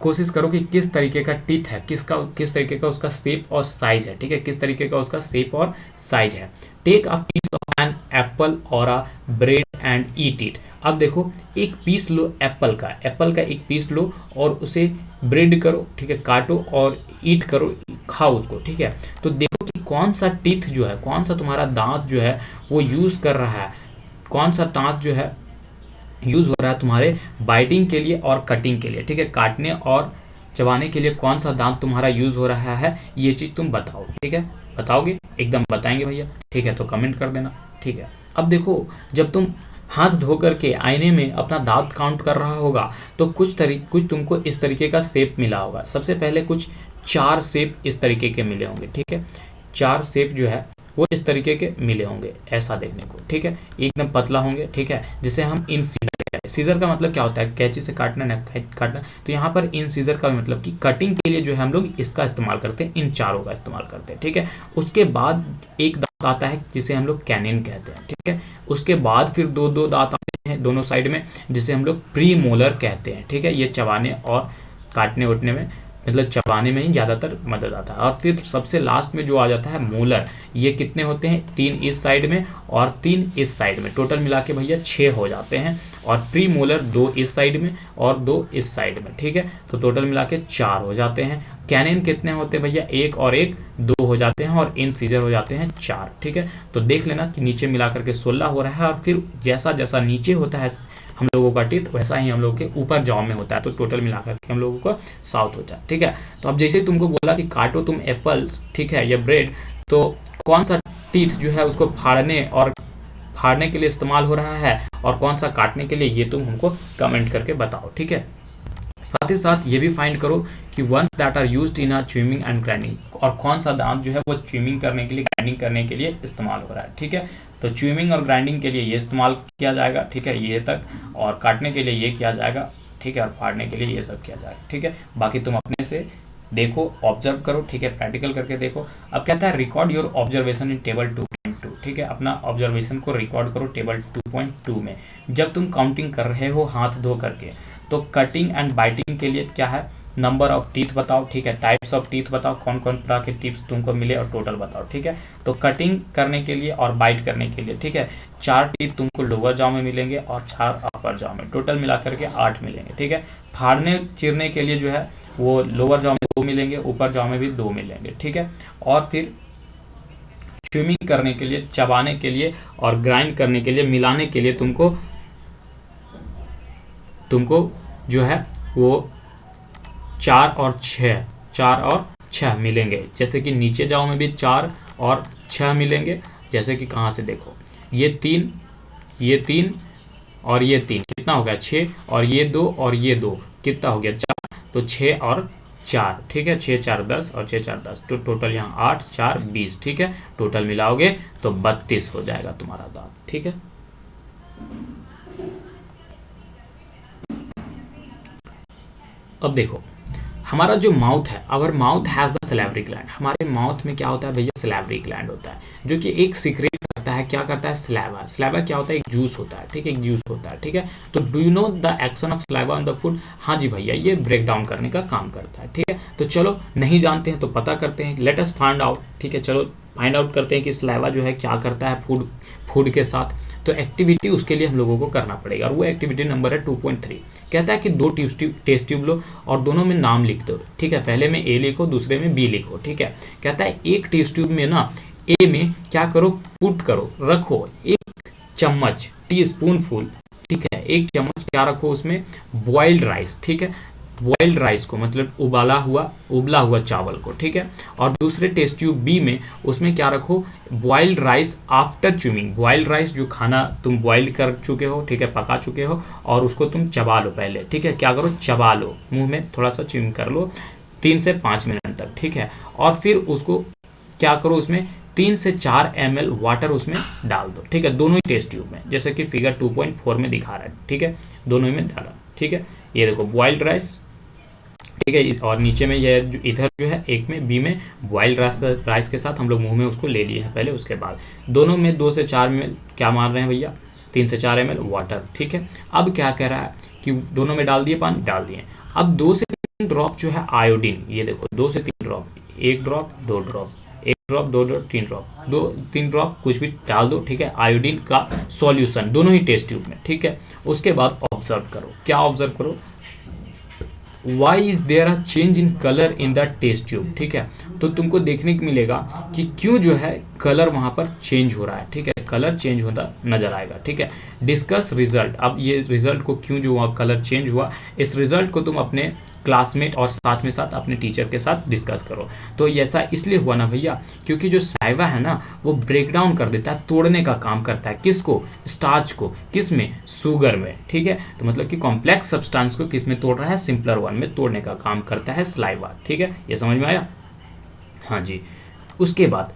कोशिश करो कि किस तरीके का टीथ है, किस तरीके का उसका शेप और साइज है, ठीक है। किस तरीके का उसका शेप और साइज है। Take a piece of an apple और a bread and eat it. अब देखो, एक पीस लो एप्पल का एक पीस लो और उसे ब्रेड करो, ठीक है, काटो और ईट करो, खाओ उसको, ठीक है। तो देखो कि कौन सा टीथ जो है, कौन सा तुम्हारा दांत जो है वो यूज कर रहा है, कौन सा दांत जो है यूज हो रहा है तुम्हारे बाइटिंग के लिए और कटिंग के लिए, ठीक है। काटने और चबाने के लिए कौन सा दांत तुम्हारा यूज हो रहा है, ये चीज तुम बताओ, ठीक है। बताओगे? एकदम बताएंगे भैया, ठीक है। तो कमेंट कर देना, ठीक है। अब देखो, जब तुम हाथ धो करके आईने में अपना दांत काउंट कर रहा होगा तो कुछ तुमको इस तरीके का शेप मिला होगा। सबसे पहले कुछ 4 शेप इस तरीके के मिले होंगे, ठीक है। 4 शेप जो है वो इस तरीके के मिले होंगे, ऐसा देखने को, ठीक है। एकदम पतला होंगे, ठीक है, जिसे हम इन सीजर का मतलब क्या होता है? कैंची से काटना, ना काटना। तो यहाँ पर इन सीजर का मतलब कि कटिंग के लिए जो है हम लोग इसका इस्तेमाल करते हैं, इन चारों का इस्तेमाल करते हैं, ठीक है। उसके बाद एक दांत आता है जिसे हम लोग कैनिन कहते हैं, ठीक है। उसके बाद फिर दो दांत आते हैं दोनों साइड में, जिसे हम लोग प्री मोलर कहते हैं, ठीक है। ये चबाने और काटने उठने में, मतलब चबाने में ही ज़्यादातर मदद आता है। और फिर सबसे लास्ट में जो आ जाता है मोलर, ये कितने होते हैं? 3 इस साइड में और 3 इस साइड में, टोटल मिला के भैया 6 हो जाते हैं। और प्री मोलर 2 इस साइड में और 2 इस साइड में, ठीक है। तो टोटल मिला के 4 हो जाते हैं। कैनिन कितने होते हैं भैया? 1 और 1 2 हो जाते हैं, और इन सीजर हो जाते हैं 4, ठीक है। तो देख लेना कि नीचे मिला करके 16 हो रहा है, और फिर जैसा जैसा नीचे होता है हम लोगों का टीथ, वैसा ही हम लोग के ऊपर जाव में होता है, तो टोटल मिलाकर के हम लोगों को साउथ होता है, ठीक है। तो अब जैसे तुमको बोला कि काटो तुम एप्पल, ठीक है, या ब्रेड, तो कौन सा टीथ जो है उसको फाड़ने के लिए इस्तेमाल हो रहा है और कौन सा काटने के लिए, ये तुम हमको कमेंट करके बताओ, ठीक है। साथ ही साथ ये भी फाइंड करो कि ones that are used in chewing and grinding, और कौन सा दांत जो है वो च्यूइंग करने के लिए, ग्राइंडिंग करने के लिए इस्तेमाल हो रहा है, ठीक है। तो च्यूइंग और ग्राइंडिंग के लिए ये इस्तेमाल किया जाएगा, ठीक है, ये तक, और काटने के लिए ये किया जाएगा, ठीक है, और फाड़ने के लिए ये सब किया जाएगा, ठीक है। बाकी तुम अपने से देखो, ऑब्जर्व करो, ठीक है, प्रैक्टिकल करके देखो। अब कहता है record your observation in table 2.2, ठीक है। अपना ऑब्जर्वेशन को रिकॉर्ड करो टेबल 2.2 में। जब तुम काउंटिंग कर रहे हो हाथ धो करके, तो कटिंग एंड बाइटिंग के लिए क्या है? नंबर ऑफ टीथ बताओ, ठीक है, टाइप्स ऑफ टीथ बताओ, कौन कौन तरह के टीथ तुमको मिले और टोटल बताओ, ठीक है। तो कटिंग करने के लिए और बाइट करने के लिए, ठीक है, 4 टीथ तुमको लोअर जाव में मिलेंगे और 4 अपर जाव में, टोटल मिला करके 8 मिलेंगे, ठीक है। फाड़ने चीरने के लिए जो है वो लोअर जाव में 2 मिलेंगे, ऊपर जाव में भी 2 मिलेंगे, ठीक है। और फिर च्यूइंग करने के लिए, चबाने के लिए और ग्राइंड करने के लिए, मिलाने के लिए तुमको जो है वो 4 और 6 मिलेंगे। जैसे कि नीचे जाओ में भी 4 और 6 मिलेंगे। जैसे कि कहाँ से देखो, ये 3 और ये 3 कितना हो गया? 6, और ये 2 और ये 2 कितना हो गया? 4। तो 6 और 4, ठीक है, 6 4 10 और 6 4 10, तो टोटल यहाँ 8 4 20, ठीक है। टोटल मिलाओगे तो 32 हो जाएगा तुम्हारा दांत, ठीक है। अब देखो, हमारा जो माउथ है, our mouth has the salivary gland. हमारे माउथ में क्या होता है भैया? सैलिवरी ग्लैंड होता है, जो कि एक सीक्रेट करता है, क्या करता है? सलाइवा। सलाइवा क्या होता है? एक जूस होता है, ठीक है, एक जूस होता है, ठीक है। तो do you know the action of saliva on the food? हाँ जी भैया, ये ब्रेक डाउन करने का काम करता है, ठीक है। तो चलो, नहीं जानते हैं तो पता करते हैं, लेट अस फाइंड आउट, ठीक है। चलो फाइंड आउट करते हैं कि सलाइवा जो है क्या करता है फूड के साथ। तो एक्टिविटी उसके लिए हम लोगों को करना पड़ेगा, और वो एक्टिविटी नंबर है 2.3। कहता है कि 2 टेस्ट ट्यूब लो और दोनों में नाम लिख दो, ठीक है। पहले में ए लिखो, दूसरे में बी लिखो, ठीक है। कहता है एक टेस्ट ट्यूब में ना, ए में क्या करो? पुट करो, रखो 1 चम्मच, टी स्पून फुल, ठीक है, 1 चम्मच क्या रखो उसमें, बॉइल्ड राइस, ठीक है, बॉइल्ड राइस को मतलब उबला हुआ चावल को, ठीक है। और दूसरे टेस्ट ट्यूब बी में उसमें क्या रखो, boiled rice after chewing, boiled rice जो खाना तुम बॉइल्ड कर चुके हो, ठीक है, पका चुके हो, और उसको तुम चबा लो पहले, ठीक है, क्या करो, चबा लो, मुंह में थोड़ा सा च्यूइंग कर लो 3 से 5 मिनट तक, ठीक है। और फिर उसको क्या करो, उसमें 3 से 4 ml वाटर उसमें डाल दो, ठीक है, दोनों ही टेस्ट ट्यूब में, जैसे कि फिगर 2.4 में दिखा रहा है, ठीक है, दोनों ही में डाला, ठीक है। ये देखो बॉइल्ड राइस, ठीक है, और नीचे में ये इधर जो है एक में बी में बॉइल्ड राइस के साथ हम लोग मुंह में उसको ले लिए हैं पहले, उसके बाद दोनों में 2 से 4 ml क्या मार रहे हैं भैया, 3 से 4 ml वाटर, ठीक है। अब क्या कह रहा है कि दोनों में डाल दिए, पानी डाल दिए, अब 2 से 3 ड्रॉप जो है आयोडीन, ये देखो 2 से 3 drop, 1 drop 2 drop, 1 drop 2 drop 3 drop, 2-3 drop कुछ भी डाल दो, ठीक है, आयोडीन का सॉल्यूशन दोनों ही टेस्ट ट्यूब में, ठीक है। उसके बाद ऑब्जर्व करो, क्या ऑब्जर्व करो, why is there a change in colour in the test tube, ठीक है। तो तुमको देखने को मिलेगा कि क्यों जो है कलर वहां पर चेंज हो रहा है, ठीक है, कलर चेंज होता नजर आएगा, ठीक है। डिस्कस रिजल्ट, अब ये रिजल्ट को क्यों जो हुआ कलर चेंज हुआ, इस रिजल्ट को तुम अपने क्लासमेट और साथ में साथ अपने टीचर के साथ डिस्कस करो। तो ऐसा इसलिए हुआ ना भैया, क्योंकि जो साइवा है ना वो ब्रेक डाउन कर देता है, तोड़ने का काम करता है, किसको, स्टार्च को, किस में, शुगर में, ठीक है। तो मतलब कि कॉम्प्लेक्स सब्सटेंस को किस में तोड़ रहा है, सिंपलर वन में तोड़ने का काम करता है सलाइवा, ठीक है, ये समझ में आया, हाँ जी। उसके बाद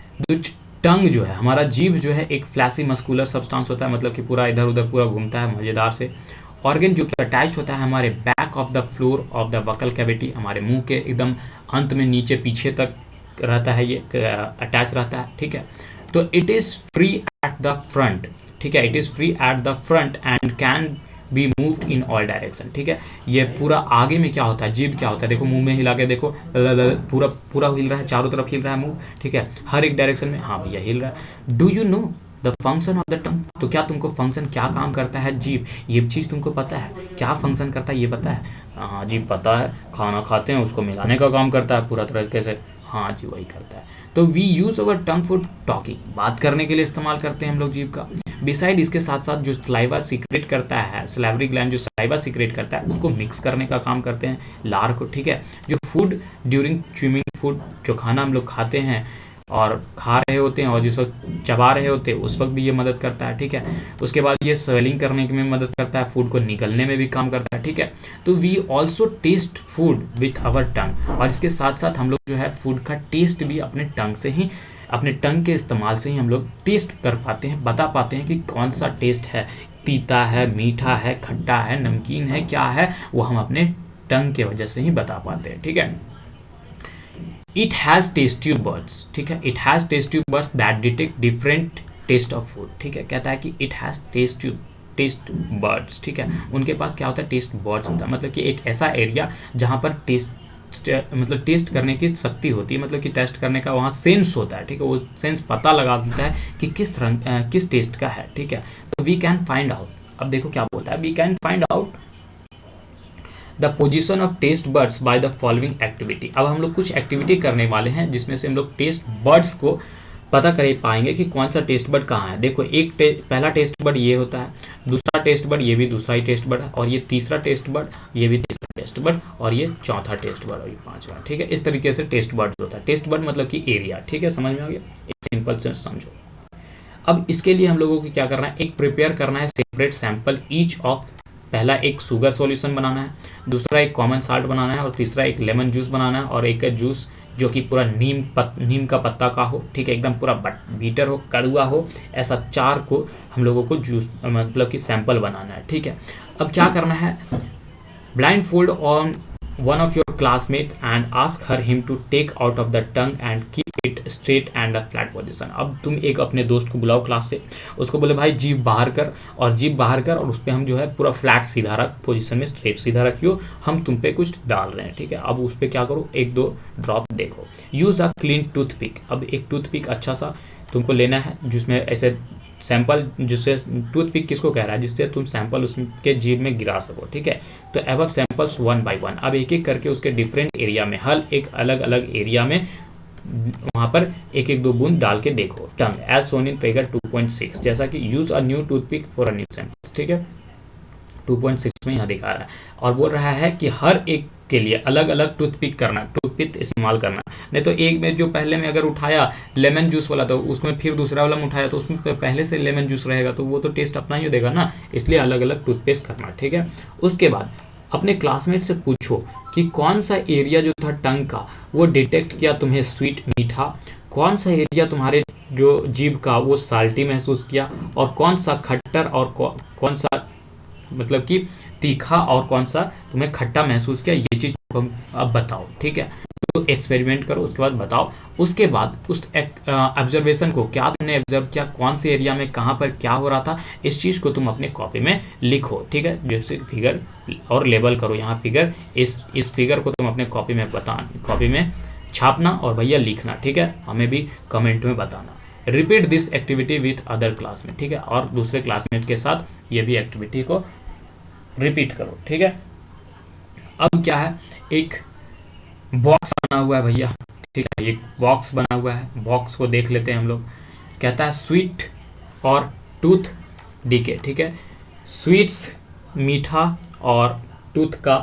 टंग जो है, हमारा जीभ जो है एक फ्लैसी मस्कुलर सब्सटेंस होता है, मतलब कि पूरा इधर उधर पूरा घूमता है मज़ेदार से। ऑर्गन जो कि अटैच होता है हमारे back of the floor of the buccal cavity, हमारे मुंह के एकदम अंत में नीचे पीछे तक रहता है, ये अटैच रहता है, ठीक है। तो it is free at the front, ठीक है, it is free at the front end can be moved in all direction, ठीक है। ये पूरा आगे में क्या होता है, जीभ क्या होता है, देखो मुंह में हिला के देखो, पूरा पूरा हिल रहा है, चारों तरफ हिल रहा है मुंह, ठीक है, हर एक डायरेक्शन में, हाँ भैया हिल रहा है। Do you know the function of the tongue, तो क्या तुमको फंक्शन क्या काम करता है जीभ, ये चीज़ तुमको पता है, क्या फंक्शन करता है ये पता है, हाँ जी पता है, खाना खाते हैं उसको मिलाने का काम करता है पूरा तरीके से, हाँ जी वही करता है। तो we use our tongue for talking, बात करने के लिए इस्तेमाल करते हैं हम लोग जीभ का। बिसाइड इसके साथ साथ जो सलाइवा सीक्रेट करता है, सलाइवरी ग्लैंड जो सलाइवा सीक्रेट करता है उसको मिक्स करने का काम करते हैं लार को, ठीक है। जो फूड ड्यूरिंग च्यूइंग फूड, जो खाना हम लोग खाते हैं और खा रहे होते हैं और जिस वक्त चबा रहे होते हैं उस वक्त भी ये मदद करता है, ठीक है। उसके बाद ये स्वेलिंग करने में मदद करता है, फूड को निकलने में भी काम करता है, ठीक है। तो we also taste food with our tongue, और इसके साथ साथ हम लोग जो है फूड का टेस्ट भी अपने टंग से ही, अपने टंग के इस्तेमाल से ही हम लोग टेस्ट कर पाते हैं, बता पाते हैं कि कौन सा टेस्ट है, तीता है, मीठा है, खट्टा है, नमकीन है, क्या है, वो हम अपने टंग के वजह से ही बता पाते हैं, ठीक है। It has taste tube buds, ठीक है, it has taste tube buds that detect different taste of food, ठीक है। कहता है कि इट हैज़ टेस्ट बर्ड्स, ठीक है, उनके पास क्या होता है, टेस्ट बर्ड्स होता है, मतलब कि एक ऐसा एरिया जहाँ पर मतलब टेस्ट करने की शक्ति होती है, मतलब कि टेस्ट करने का वहाँ सेंस होता है, ठीक है, वो सेंस पता लगा देता है कि किस टेस्ट का है, ठीक है। तो वी कैन फाइंड आउट, अब देखो क्या बोलता है, we can find out the position of taste buds by the following activity. अब हम लोग कुछ एक्टिविटी करने वाले हैं जिसमें से हम लोग टेस्ट बर्ड्स को पता कर पाएंगे कि कौन सा टेस्ट बर्ड कहाँ है। देखो पहला टेस्ट बर्ड ये होता है, दूसरा टेस्ट बर्ड ये भी दूसरा ही टेस्ट बर्ड है, और ये तीसरा टेस्ट बर्ड ये भी तीसरा टेस्ट बर्ड, और ये चौथा टेस्ट बर्ड और ये पांचवा, ठीक है। इस तरीके से टेस्ट बर्ड होता है। टेस्ट बर्ड मतलब कि एरिया, ठीक है, समझ में आ गया, एक सिंपल से समझो। अब इसके लिए हम लोगों को क्या करना है, एक प्रिपेयर करना है सेपरेट सैंपल ईच ऑफ, पहला एक शुगर सॉल्यूशन बनाना है, दूसरा एक कॉमन साल्ट बनाना है, और तीसरा एक लेमन जूस बनाना है, और एक जूस जो कि पूरा नीम का पत्ता का हो, ठीक है, एकदम पूरा बीटर हो, कड़वा हो, ऐसा 4 को हम लोगों को जूस मतलब कि सैंपल बनाना है, ठीक है। अब क्या करना है, blind fold on one of your classmates and ask him to take out of the tongue and keep it straight and a flat position। अब तुम एक अपने दोस्त को बुलाओ क्लास से, उसको बोले भाई जीभ बाहर कर, और जीभ बाहर कर, और उस पर हम जो है पूरा फ्लैट सीधा रख, पोजीशन में स्ट्रेट सीधा रखियो, हम तुम पे कुछ डाल रहे हैं, ठीक है। अब उस पर क्या करो, 1-2 ड्रॉप देखो। यूज अ क्लीन टूथपिक, अब एक टूथपिक अच्छा सा तुमको लेना है जिसमें ऐसे सैंपल, जिससे टूथपिक किसको कह रहा है, जिससे तुम सैंपल उसके जीभ में गिरा सको, ठीक है। तो एबव सैंपल्स 1 by 1, अब एक एक करके उसके डिफरेंट एरिया में, हर एक अलग अलग एरिया में वहाँ पर 1-1-2 बूंद डाल के देखो। टंग एज सोन इन फिगर 2.6, जैसा कि use a new toothpick for a new sample, ठीक है। 2.6 में यहाँ दिखा रहा है, और बोल रहा है कि हर एक के लिए अलग अलग टूथपिक करना, टूथपिक इस्तेमाल करना। नहीं तो एक में जो पहले में अगर उठाया लेमन जूस वाला, तो उसमें फिर दूसरा वाला में उठाया तो उसमें पहले से लेमन जूस रहेगा, तो वो तो टेस्ट अपना ही देगा ना, इसलिए अलग अलग टूथपेस्ट करना, ठीक है। उसके बाद अपने क्लासमेट से पूछो कि कौन सा एरिया जो था टंग का वो डिटेक्ट किया तुम्हें स्वीट मीठा, कौन सा एरिया तुम्हारे जो जीभ का वो साल्टी महसूस किया, और कौन सा खट्टर और कौन सा मतलब कि तीखा और कौन सा तुम्हें खट्टा महसूस किया, ये चीज़ अब बताओ, ठीक है। तो एक्सपेरिमेंट करो, उसके बाद बताओ। उसके बाद उस ऑब्जर्वेशन को क्या तुमने ऑब्जर्व किया, कौन से एरिया में कहाँ पर क्या हो रहा था, इस चीज़ को तुम अपने कॉपी में लिखो, ठीक है। जैसे फिगर और लेबल करो, यहाँ फिगर, इस फिगर को तुम अपने कॉपी में छापना और भैया लिखना, ठीक है। हमें भी कमेंट में बताना। Repeat this activity with other classmate, ठीक है, और दूसरे क्लासमेट के साथ ये भी एक्टिविटी को रिपीट करो, ठीक है। अब क्या है, एक बॉक्स बना हुआ है भैया, ठीक है, एक बॉक्स बना हुआ है, बॉक्स को देख लेते हैं हम लोग। कहता है स्वीट और टूथ डीके, ठीक है, स्वीट्स मीठा और टूथ का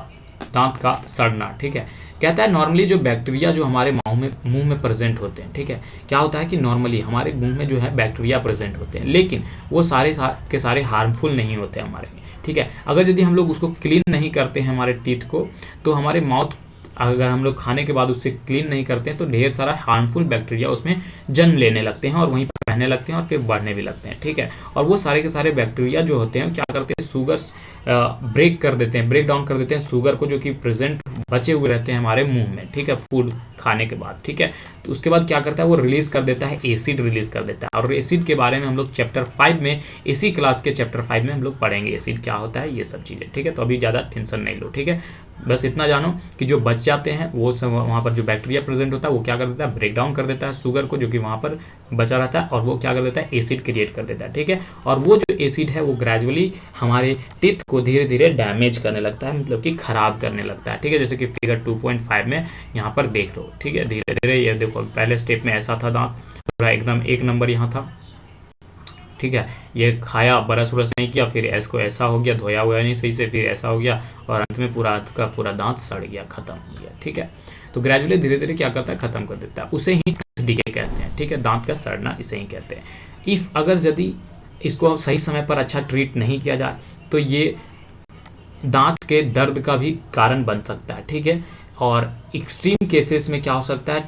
दांत का सड़ना, ठीक है। कहता है नॉर्मली जो बैक्टीरिया जो हमारे मुंह में प्रेजेंट होते हैं, ठीक है, क्या होता है कि नॉर्मली हमारे मुंह में जो है बैक्टीरिया प्रेजेंट होते हैं, लेकिन वो सारे के सारे हार्मफुल नहीं होते हमारे, ठीक है। अगर यदि हम लोग उसको क्लीन नहीं करते हैं हमारे टीथ को, तो हमारे माउथ अगर हम लोग खाने के बाद उससे क्लीन नहीं करते हैं तो ढेर सारा हार्मफुल बैक्टीरिया उसमें जन्म लेने लगते हैं और वहीं पर रहने लगते हैं और फिर बढ़ने भी लगते हैं, ठीक है। और वो सारे के सारे बैक्टीरिया जो होते हैं क्या करते हैं, शुगर्स ब्रेक कर देते हैं, ब्रेक डाउन कर देते हैं शुगर को, जो कि प्रेजेंट बचे हुए रहते हैं हमारे मुंह में, ठीक है, फूड खाने के बाद, ठीक है। तो उसके बाद क्या करता है, वो रिलीज कर देता है, एसिड रिलीज कर देता है। और एसिड के बारे में हम लोग चैप्टर 5 में, इसी क्लास के चैप्टर 5 में हम लोग पढ़ेंगे एसिड क्या होता है, ये सब चीज़ें, ठीक है। तो अभी ज़्यादा टेंशन नहीं लो, ठीक है। बस इतना जानो कि जो बच जाते हैं वो सब, वहाँ पर जो बैक्टीरिया प्रेजेंट होता है वो क्या कर देता है, ब्रेक डाउन कर देता है शुगर को, जो कि वहाँ पर बचा रहता है, और वो क्या कर देता है, एसिड क्रिएट कर देता है, ठीक है। और वो जो एसिड है वो ग्रेजुअली हमारे टीथ को धीरे धीरे डैमेज करने लगता है, मतलब कि खराब करने लगता है, ठीक है। जैसे कि फिगर 2.5 में यहाँ पर देख लो, ठीक है। धीरे धीरे ये देखो, पहले स्टेप में ऐसा था दांत, पूरा एकदम एक नंबर यहाँ था, ठीक है। ये खाया, ब्रश व्रश नहीं किया, फिर इसको ऐसा हो गया, धोया हुआ नहीं सही से, फिर ऐसा हो गया, और अंत में पूरा का पूरा दांत सड़ गया, खत्म हो गया, ठीक है। तो ग्रेजुअली धीरे धीरे क्या करता है, खत्म कर देता है, उसे ही टूथ डीके कहते हैं, ठीक है। दांत का सड़ना इसे ही कहते हैं। इफ अगर यदि इसको सही समय पर अच्छा ट्रीट नहीं किया जाए तो ये दांत के दर्द का भी कारण बन सकता है, ठीक है। और एक्सट्रीम केसेस में क्या हो सकता है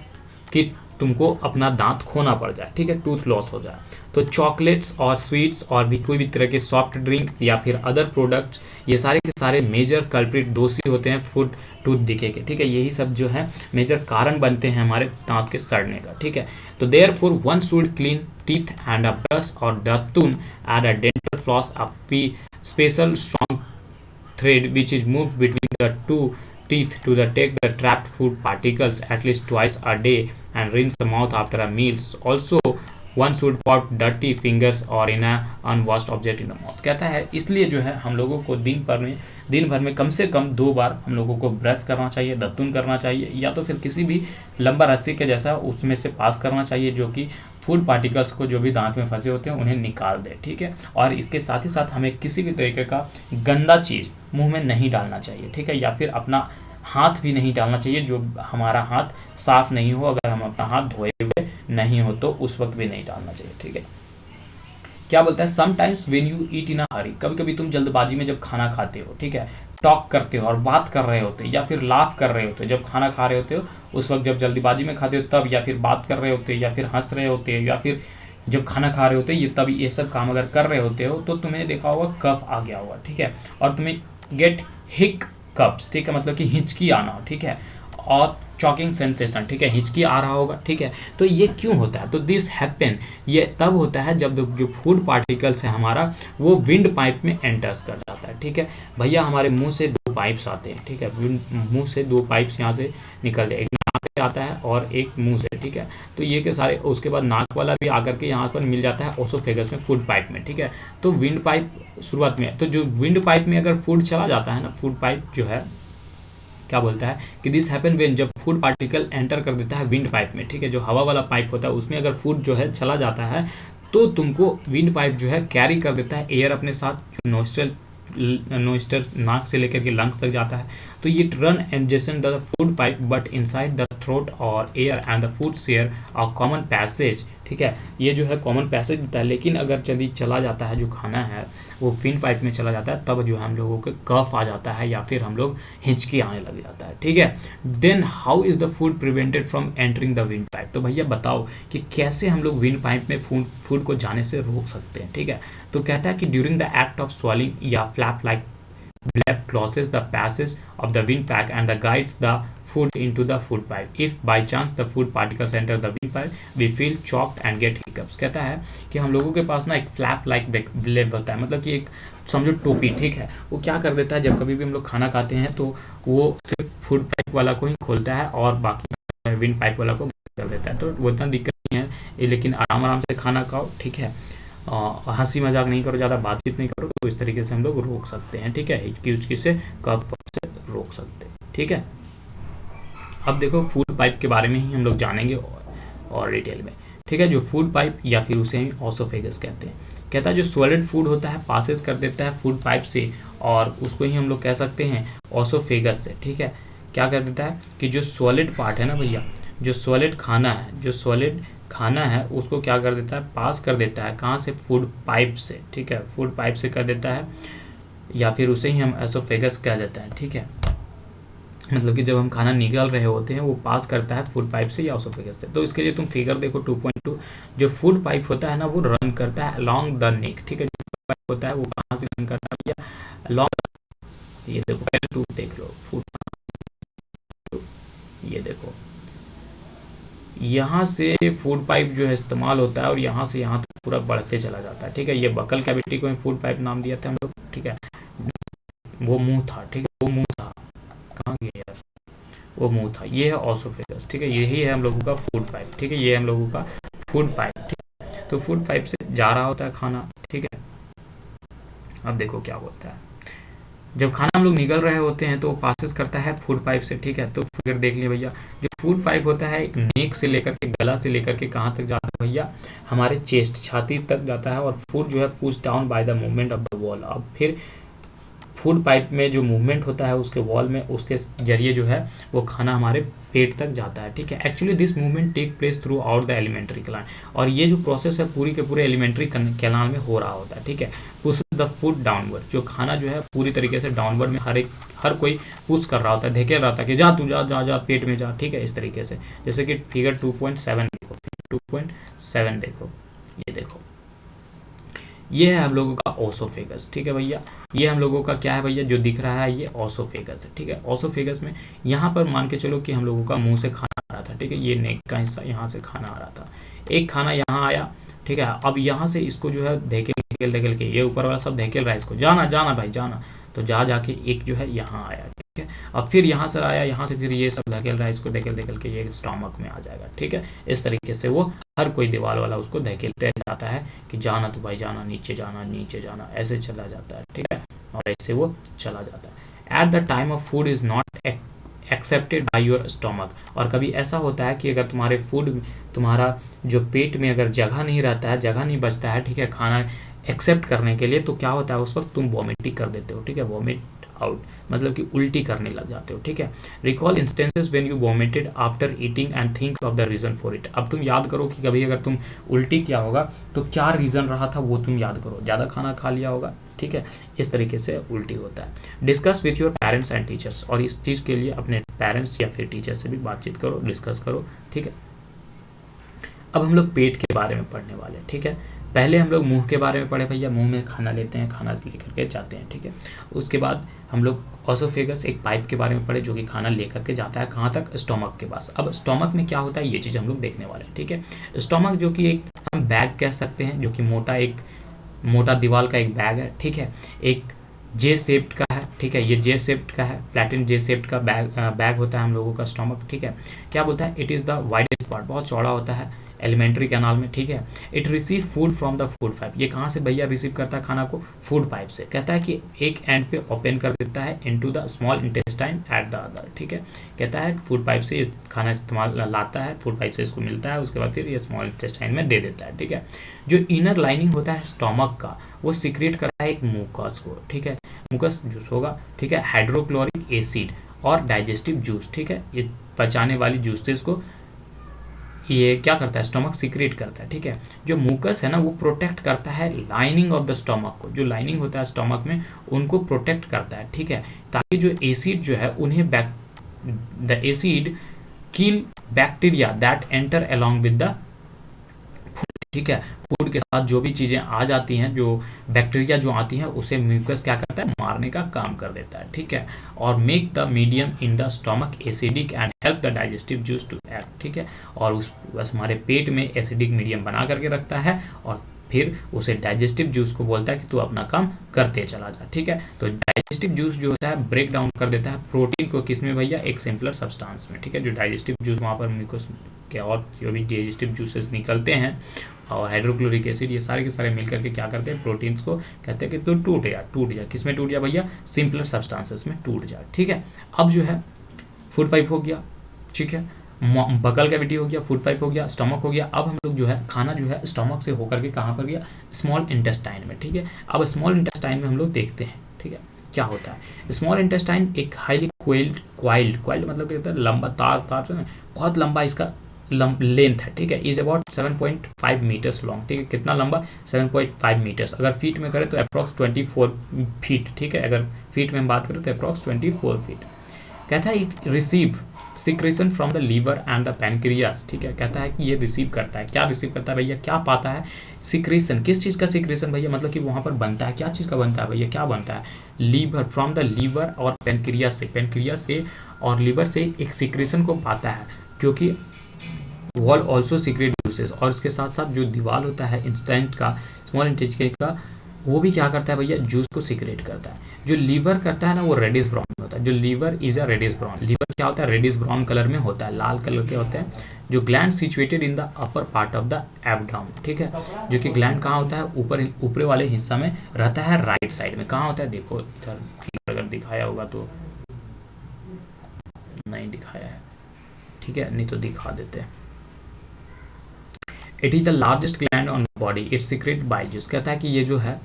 कि तुमको अपना दांत खोना पड़ जाए, ठीक है, टूथ लॉस हो जाए। तो चॉकलेट्स और स्वीट्स और भी कोई भी तरह के सॉफ्ट ड्रिंक या फिर अदर प्रोडक्ट्स, ये सारे के सारे मेजर कल्प्रिट दोषी होते हैं फूड टूथ डीके के, ठीक है। यही सब जो है मेजर कारण बनते हैं हमारे दांत के सड़ने का, ठीक है। तो therefore one should clean teeth and a brush और दातून and a dental floss a special strong thread which is moved between the two teeth to take the trapped food particles at least twice a day and rinse the mouth after a meal. Also one should put dirty fingers or in a unwashed object in the mouth. कहता है इसलिए जो है हम लोगों को दिन भर में कम से कम 2 बार हम लोगों को ब्रश करना चाहिए, दातून करना चाहिए, या तो फिर किसी भी लंबा रस्सी के जैसा उसमें से पास करना चाहिए, जो कि फूड पार्टिकल्स को जो भी दांत में फंसे होते हैं उन्हें निकाल दे, ठीक है। और इसके साथ ही साथ हमें किसी भी तरीके का गंदा चीज़ मुंह में नहीं डालना चाहिए, ठीक है, या फिर अपना हाथ भी नहीं डालना चाहिए जो हमारा हाथ साफ नहीं हो, अगर हम अपना हाथ धोए हुए नहीं हो तो उस वक्त भी नहीं डालना चाहिए, ठीक है। क्या बोलता है, समटाइम्स व्हेन यू ईट इन अ हरी, कभी कभी तुम जल्दबाजी में जब खाना खाते हो, ठीक है, टॉक करते हो और बात कर रहे होते हो, या फिर लाफ कर रहे होते हो, जब खाना खा रहे होते हो उस वक्त, जब जल्दबाजी में खाते हो तब, या फिर बात कर रहे होते हो, या फिर हंस रहे होते हो, या फिर जब खाना खा रहे होते हो, ये तब ये सब काम अगर कर रहे होते हो तो तुम्हें देखा होगा कफ आ गया होगा, ठीक है, और तुम्हें गेट हिक कप्स, ठीक है, मतलब कि हिचकी आना, ठीक है, और चॉकिंग सेंसेशन, ठीक है, हिचकी आ रहा होगा, ठीक है। तो ये क्यों होता है, तो दिस हैपन, ये तब होता है जब जो फूड पार्टिकल्स है हमारा वो विंड पाइप में एंटर्स कर जाता है, ठीक है। भैया हमारे मुंह से 2 पाइप्स आते हैं, ठीक है, मुंह से 2 पाइप्स यहाँ से निकलते हैं, एक नाक से आता है और एक मुंह से, ठीक है। तो ये के सारे, उसके बाद नाक वाला भी आकर के यहाँ पर मिल जाता है ओसोफेगस में, फूड पाइप में, ठीक है। तो विंड पाइप शुरुआत में, तो जो विंड पाइप में अगर फूड चला जाता है ना, फूड पाइप जो है क्या बोलता है कि दिस हैपन व्हेन, जब फूड पार्टिकल एंटर कर देता है विंड पाइप में, ठीक है, जो हवा वाला पाइप होता है उसमें अगर फूड जो है चला जाता है तो तुमको विंड पाइप जो है कैरी कर देता है एयर अपने साथ, जो नोस्टर नाक से लेकर के लंग तक जाता है। तो ये run adjacent the food pipe but inside the throat और air and the food share a common passage, ठीक है। ये जो है कॉमन पैसेज देता है, लेकिन अगर यदि चला जाता है जो खाना है वो विंड पाइप में चला जाता है, तब जो है हम लोगों को कफ आ जाता है या फिर हम लोग हिंचकी आने लग जाता है, ठीक है। Then how is the food prevented from entering the wind pipe. तो भैया बताओ कि कैसे हम लोग विंड पाइप में फूड को जाने से रोक सकते हैं, ठीक है। तो कहता है कि during the act of swallowing या flap like flap closes the passage of the wind pack and the guides the food into the food pipe. If by chance the food particles enter the wind pipe, we feel choked and get hiccups. कहता है कि हम लोगों के पास ना एक flap like ब्लेब होता है, मतलब कि एक समझो टोपी, ठीक है। वो क्या कर देता है, जब कभी भी हम लोग खाना खाते हैं तो वो सिर्फ फूड पाइप वाला को ही खोलता है और बाकी विंड पाइप वाला को बंद कर देता है। तो वो इतना दिक्कत नहीं है, लेकिन आराम आराम से खाना खाओ, ठीक है। हंसी मजाक नहीं करो, ज़्यादा बातचीत नहीं करो, तो इस तरीके से हम लोग रोक सकते हैं, ठीक है। हिचकी उचकी से कफ से रोक सकते हैं, ठीक है। अब देखो फूड पाइप के बारे में ही हम लोग जानेंगे और डिटेल में, ठीक है। जो फूड पाइप या फिर उसे हम ऑसोफेगस कहते हैं। कहता है जो सॉलिड फूड होता है पासेस कर देता है फूड पाइप से, और उसको ही हम लोग कह सकते हैं ऑसोफेगस से, ठीक है। क्या कर देता है कि जो सॉलिड पार्ट है ना भैया, जो सॉलिड खाना है, जो सॉलिड खाना है उसको क्या कर देता है, पास कर देता है कहाँ से, फूड पाइप से, ठीक है। फूड पाइप से कर देता है या फिर उसे ही हम एसोफेगस कह देते हैं, ठीक है। मतलब कि जब हम खाना निगल रहे होते हैं वो पास करता है फूड पाइप से या एसोफेगस से। तो इसके लिए तुम फिगर देखो 2.2, जो फूड पाइप होता है ना वो रन करता है अलोंग द नेक, ठीक है। जो फूड पाइप होता है वो कहाँ से रन करता है भैया, अलोंग, ये देखो पहले 2 देख लो, फूड, ये देखो यहाँ से फूड पाइप जो है इस्तेमाल होता है और यहाँ से यहाँ तक पूरा बढ़ते चला जाता है, ठीक है। ये बकल कैविटी को फूड पाइप नाम दिया था हम लोग, ठीक है। वो मुंह था, ठीक है, वो मुंह था, कहाँ गया यार, वो मुंह था। ये है ऑसोफेगस, ठीक है। यही है हम लोगों का फूड पाइप, ठीक है। ये है हम लोगों का फूड पाइप, ठीक है। तो फूड पाइप से जा रहा होता है खाना, ठीक है। अब देखो क्या होता है, जब खाना हम लोग निगल रहे होते हैं तो पासेस करता है फूड पाइप से, ठीक है। तो फिगर देख लिए भैया, जो फूड पाइप होता है एक नेक से लेकर के गला से लेकर के कहाँ तक जाता है भैया, हमारे चेस्ट, छाती तक जाता है, और फूड जो है push down by the movement of the wall. अब फिर फूड पाइप में जो मूवमेंट होता है उसके वॉल में, उसके जरिए जो है वो खाना हमारे पेट तक जाता है, ठीक है। Actually this movement take place throughout the elementary canal, और ये जो प्रोसेस है पूरी के पूरे एलिमेंट्री कैनाल में हो रहा होता है, ठीक है। पुश द फूड डाउनवर्ड, जो खाना जो है पूरी तरीके से डाउनवर्ड में हर कोई पुश कर रहा होता है, धकेल रहा था कि जा तू जा जा जा पेट में जा, ठीक है। इस तरीके से, जैसे कि फिगर 2.7 देखो, 2.7 देखो, ये देखो, ये है हम लोगों का ऑसोफेगस, ठीक है भैया। ये हम लोगों का क्या है भैया, जो दिख रहा है ये ऑसोफेगस है, ठीक है। ऑसोफेगस में यहाँ पर मान के चलो कि हम लोगों का मुंह से खाना आ रहा था, ठीक है। ये नेक का हिस्सा, यहाँ से खाना आ रहा था, एक खाना यहाँ आया, ठीक है। अब यहाँ से इसको जो है धकेल धकेल के, ये ऊपर वाला सब धकेल रहा है इसको, जाना जाना भाई जाना, तो जाके एक जो है यहाँ आया, ठीक है। अब फिर यहाँ से आया, यहाँ से फिर ये सब धकेल रहा है इसको, धकेल धकेल के ये स्टमक में आ जाएगा, ठीक है। इस तरीके से वो हर कोई दीवार वाला उसको धकेलते जाता है कि जाना तो भाई जाना, नीचे जाना, नीचे जाना, ऐसे चला जाता है, ठीक है। और ऐसे वो चला जाता है। Eight the time of food is not accepted by your stomach, और कभी ऐसा होता है कि अगर तुम्हारे फूड, तुम्हारा जो पेट में अगर जगह नहीं रहता है, जगह नहीं बचता है, ठीक है, खाना एक्सेप्ट करने के लिए, तो क्या होता है उस वक्त तुम वॉमिटिंग कर देते हो, ठीक है। वॉमिट आउट मतलब कि उल्टी करने लग जाते हो, ठीक है। Recall instances when you vomited after eating and think of the reason for it. अब तुम याद करो कि कभी अगर तुम उल्टी किया होगा तो क्या रीजन रहा था वो तुम याद करो, ज़्यादा खाना खा लिया होगा, ठीक है। इस तरीके से उल्टी होता है। Discuss with your parents and teachers, और इस चीज़ के लिए अपने पेरेंट्स या फिर टीचर से भी बातचीत करो, डिस्कस करो, ठीक है। अब हम लोग पेट के बारे में पढ़ने वाले हैं, ठीक है। पहले हम लोग मुंह के बारे में पढ़े भैया, मुंह में खाना लेते हैं, खाना लेकर के जाते हैं, ठीक है। उसके बाद हम लोग ऑसोफेगस एक पाइप के बारे में पढ़े जो कि खाना लेकर के जाता है कहाँ तक, स्टोमक के पास। अब स्टोमक में क्या होता है ये चीज़ हम लोग देखने वाले हैं, ठीक है। स्टोमक जो कि एक हम बैग कह सकते हैं, जो कि मोटा दीवार का एक बैग है, ठीक है। एक जे शेप्ड का है, ठीक है। ये जे शेप्ड का है, फ्लैटेन जे शेप्ड का बैग होता है हम लोगों का स्टोमक, ठीक है। क्या बोलता है, it is the widest part, बहुत चौड़ा होता है एलिमेंट्री कैनाल में, ठीक है। It receive food from the food pipe, ये कहाँ से भैया रिसीव करता है खाना को, फूड पाइप से। कहता है कि एक एंड पे ओपन कर देता है into the small intestine at the other, ठीक है। कहता है फूड पाइप से खाना इस्तेमाल लाता है, फूड पाइप से इसको मिलता है, उसके बाद फिर ये स्मॉल इंटेस्टाइन में दे देता है, ठीक है। जो इनर लाइनिंग होता है स्टोमक का, वो सीक्रेट करता है एक मुकस को, ठीक है। मुकस जूस होगा, ठीक है, हाइड्रोक्लोरिक एसिड और डाइजेस्टिव जूस, ठीक है, ये पचाने वाली जूसेस को ये क्या करता है, स्टमक सीक्रेट करता है, ठीक है। जो मुकस है ना वो प्रोटेक्ट करता है लाइनिंग ऑफ द स्टमक को, जो लाइनिंग होता है स्टमक में उनको प्रोटेक्ट करता है, ठीक है, ताकि जो एसिड जो है उन्हें the acid kill bacteria that enter along with the, ठीक है, फूड के साथ जो भी चीज़ें आ जाती हैं, जो बैक्टीरिया जो आती हैं उसे म्यूकस क्या करता है, मारने का काम कर देता है, ठीक है, और make the medium in the stomach acidic and help the digestive juice to act, ठीक है, और उस बस हमारे पेट में एसिडिक मीडियम बना करके रखता है और फिर उसे डाइजेस्टिव जूस को बोलता है कि तू अपना काम करते चला जा, ठीक है। तो डाइजेस्टिव जूस जो होता है ब्रेक डाउन कर देता है प्रोटीन को, किसमें भैया, एक सिंपलर सब्सटेंस में, ठीक है। जो डाइजेस्टिव जूस वहाँ पर म्यूकस के और जो भी डाइजेस्टिव जूसेस निकलते हैं और हाइड्रोक्लोरिक एसिड, ये सारे के सारे मिल करके क्या करते हैं, प्रोटीन्स को कहते हैं कि तू टूट जा, किसमें टूट जा भैया, सिंपलर सब्सटेंसेस में टूट जा, ठीक है। अब जो है फूड पाइप हो गया, ठीक है, बगल कैविटी हो गया, फूड पाइप हो गया, स्टमक हो गया। अब हम लोग जो है खाना जो है स्टमक से होकर के कहाँ पर गया, स्मॉल इंटेस्टाइन में, ठीक है। अब स्मॉल इंटेस्टाइन में हम लोग देखते हैं, ठीक है, क्या होता है। स्मॉल इंटेस्टाइन एक हाईली क्वाइल्ड मतलब क्या होता है, लंबा तार से बहुत लंबा इसका लेंथ है, ठीक है, इज अबाउट 7.5 मीटर्स लॉन्ग, ठीक है, कितना लंबा, 7.5 मीटर्स, अगर फीट में करें तो अप्रॉक्स 24 फीट, ठीक है, अगर फीट में हम बात करें तो अप्रॉक्स 24 फीट। कहता है it receive secretion from the liver and the pancreas, ठीक है, कहता है कि ये रिसीव करता है, क्या रिसीव करता है भैया, क्या पाता है, सिक्रेशन, किस चीज़ का सिक्रेशन भैया, मतलब कि वहाँ पर बनता है, क्या चीज़ का बनता है भैया, क्या बनता है, लीवर, फ्रॉम द लीवर और पैनक्रियास से और लीवर से एक सिक्रेशन को पाता है, जो कि वॉल ऑल्सो सीक्रेट जूसेस, और इसके साथ साथ जो दीवार होता है इंस्टेंट का, स्मॉल इंटेस्टाइन का, वो भी क्या करता है भैया, जूस को सीक्रेट करता है। जो लीवर करता है ना वो रेडिश ब्राउन में होता है, जो liver is a reddish brown, liver क्या होता है, रेडिश ब्राउन कलर में होता है, लाल कलर के होते हैं। जो gland situated in the upper part of the abdomen, ठीक है, जो कि ग्लैंड कहाँ होता है, ऊपर वाले हिस्सा में रहता है, राइट साइड में, कहाँ होता है, देखो इधर फिगर अगर दिखाया होगा तो नहीं दिखाया है, ठीक है, नहीं तो दिखा देते हैं। It is the largest gland on body, it secret bile juice, कहता है कि ये जो है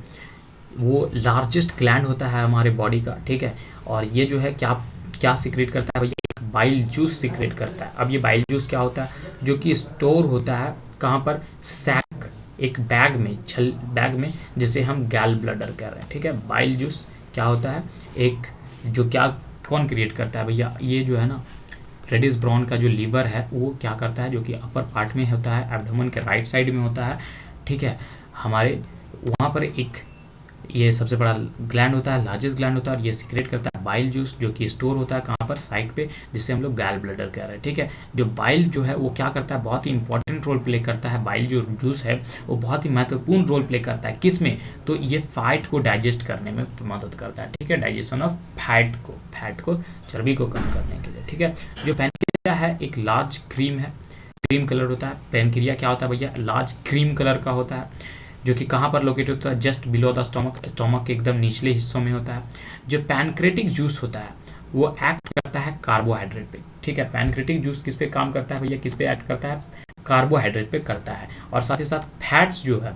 वो लार्जेस्ट ग्लैंड होता है हमारे बॉडी का, ठीक है, और ये जो है क्या क्या सीक्रेट करता है भैया, एक बाइल जूस सीक्रेट करता है। अब ये बाइल जूस क्या होता है, जो कि स्टोर होता है कहाँ पर, सैक, एक बैग में जिसे हम गैल ब्लडर कह रहे हैं, ठीक है। बाइल जूस क्या होता है, एक जो क्या कौन क्रिएट करता है भैया, ये जो है ना रेडिश ब्राउन का जो लीवर है वो क्या करता है, जो कि अपर पार्ट में होता है, एब्डोमेन के राइट साइड में होता है, ठीक है, हमारे वहाँ पर एक ये सबसे बड़ा ग्लैंड होता है, लार्जेस्ट ग्लैंड होता है, और ये सीक्रेट करता है बाइल जूस, जो कि स्टोर होता है कहाँ पर, साइड पे, जिससे हम लोग गैल ब्लडर कह रहे हैं, ठीक है। जो बाइल जो है वो क्या करता है, बहुत ही इंपॉर्टेंट रोल प्ले करता है, बाइल जो जूस है वो बहुत ही महत्वपूर्ण रोल प्ले करता है, किस में, तो ये फैट को डाइजेस्ट करने में मदद करता है, ठीक है, डाइजेशन ऑफ फैट को चर्बी को कम करने के लिए, ठीक है। जो पैनक्रिया है एक लार्ज क्रीम कलर होता है, पैनक्रिया क्या होता है भैया, लार्ज क्रीम कलर का होता है, जो कि कहाँ पर लोकेटेड होता है, जस्ट बिलो द स्टमक के एकदम निचले हिस्सों में होता है। जो पैनक्रेटिक जूस होता है वो एक्ट करता है कार्बोहाइड्रेट पे, ठीक है, पैनक्रेटिक जूस किस पे काम करता है भैया, किस पे एक्ट करता है, कार्बोहाइड्रेट पे करता है, और साथ ही साथ फैट्स जो है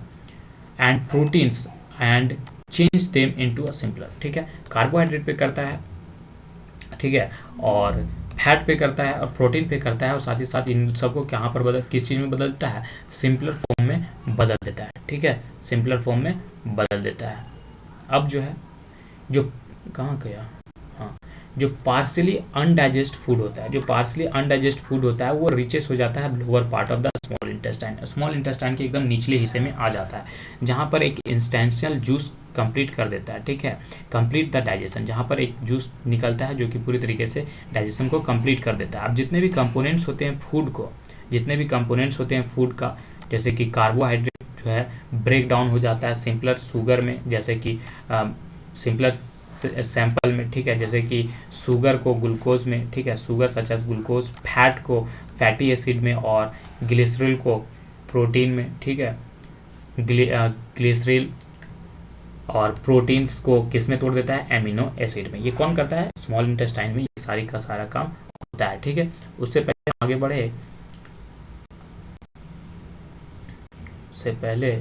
and proteins and change them into a simpler, ठीक है, कार्बोहाइड्रेट पे करता है, ठीक है, और फैट पे करता है और प्रोटीन पे करता है, और साथ ही साथ इन सबको कहाँ पर किस चीज़ में बदलता है, सिंपलर फॉर्म में बदल देता है, ठीक है, सिंपलर फॉर्म में बदल देता है। अब जो है जो कहाँ गया, हाँ, जो पार्सली अनडाइजेस्ट फूड होता है, जो पार्सली अनडाइजेस्ट फूड होता है वो रिचेस हो जाता है lower part of the small intestine के एकदम निचले हिस्से में आ जाता है, जहाँ पर एक इंस्टेंशियल जूस कंप्लीट कर देता है, ठीक है, कंप्लीट द डाइजेशन, जहाँ पर एक जूस निकलता है जो कि पूरी तरीके से डाइजेशन को कंप्लीट कर देता है। अब जितने भी कंपोनेंट्स होते हैं फूड का, जैसे कि कार्बोहाइड्रेट जो है ब्रेक डाउन हो जाता है सिंपलर शुगर में, जैसे कि सिंपलर सैंपल में, ठीक है, जैसे कि शुगर को ग्लूकोज में, ठीक है, sugar such as glucose, fat को फैटी एसिड में, और ग्लिसरॉल को प्रोटीन में, ठीक है, ग्लिसरॉल और प्रोटीन्स को किस में तोड़ देता है, एमिनो एसिड में। ये कौन करता है, स्मॉल इंटेस्टाइन में ये सारी का सारा काम होता है, ठीक है। उससे पहले आगे बढ़े, उससे पहले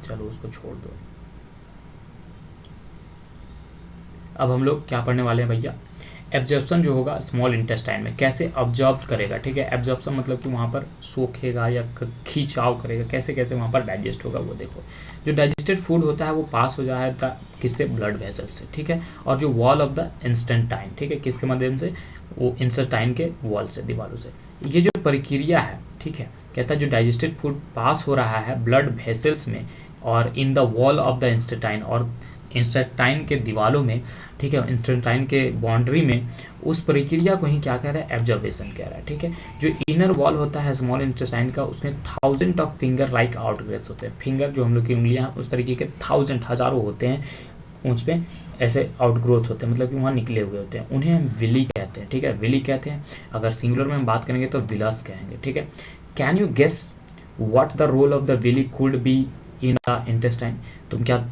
चलो उसको छोड़ दो, अब हम लोग क्या पढ़ने वाले हैं भैया, एब्जॉर्प्शन जो होगा स्मॉल इंटेस्टाइन में कैसे ऑब्जॉर्ब करेगा, ठीक है। एब्जॉर्प्शन मतलब कि वहाँ पर सोखेगा या खींचाव करेगा, कैसे कैसे वहाँ पर डाइजेस्ट होगा वो देखो। जो डाइजेस्टेड फूड होता है वो पास हो जाता किससे, ब्लड वेसल से, ठीक है। और जो वॉल ऑफ द इंस्टेंटाइन, ठीक है, किसके माध्यम से, वो इंस्टेंटाइन के वॉल से, दीवारों से। ये जो प्रक्रिया है, ठीक है, कहता है जो डाइजेस्टेड फूड पास हो रहा है ब्लड वेसल्स में और in the wall of the intestine, और इंस्टेंटाइन के दीवालों में, ठीक है, इंस्टेंटाइन के बाउंड्री में, उस प्रक्रिया को ही क्या कह रहा है, एब्जॉर्बेशन कह रहा है, ठीक है। जो इनर वॉल होता है स्मॉल इंटेस्टाइन का, उसमें 1000 ऑफ फिंगर लाइक आउटग्रेड्स होते हैं। फिंगर जो हम लोग की उंगलियां उस तरीके के 1000 हजारों होते हैं, उस पे ऐसे आउटग्रोथ होते हैं, मतलब कि वहाँ निकले हुए होते हैं, उन्हें हम विली कहते हैं, ठीक है, विली कहते हैं। अगर सिंगुलर में हम बात करेंगे तो विलस कहेंगे, ठीक है। Can you guess what the role of the villi could be in the intestine? तुम क्या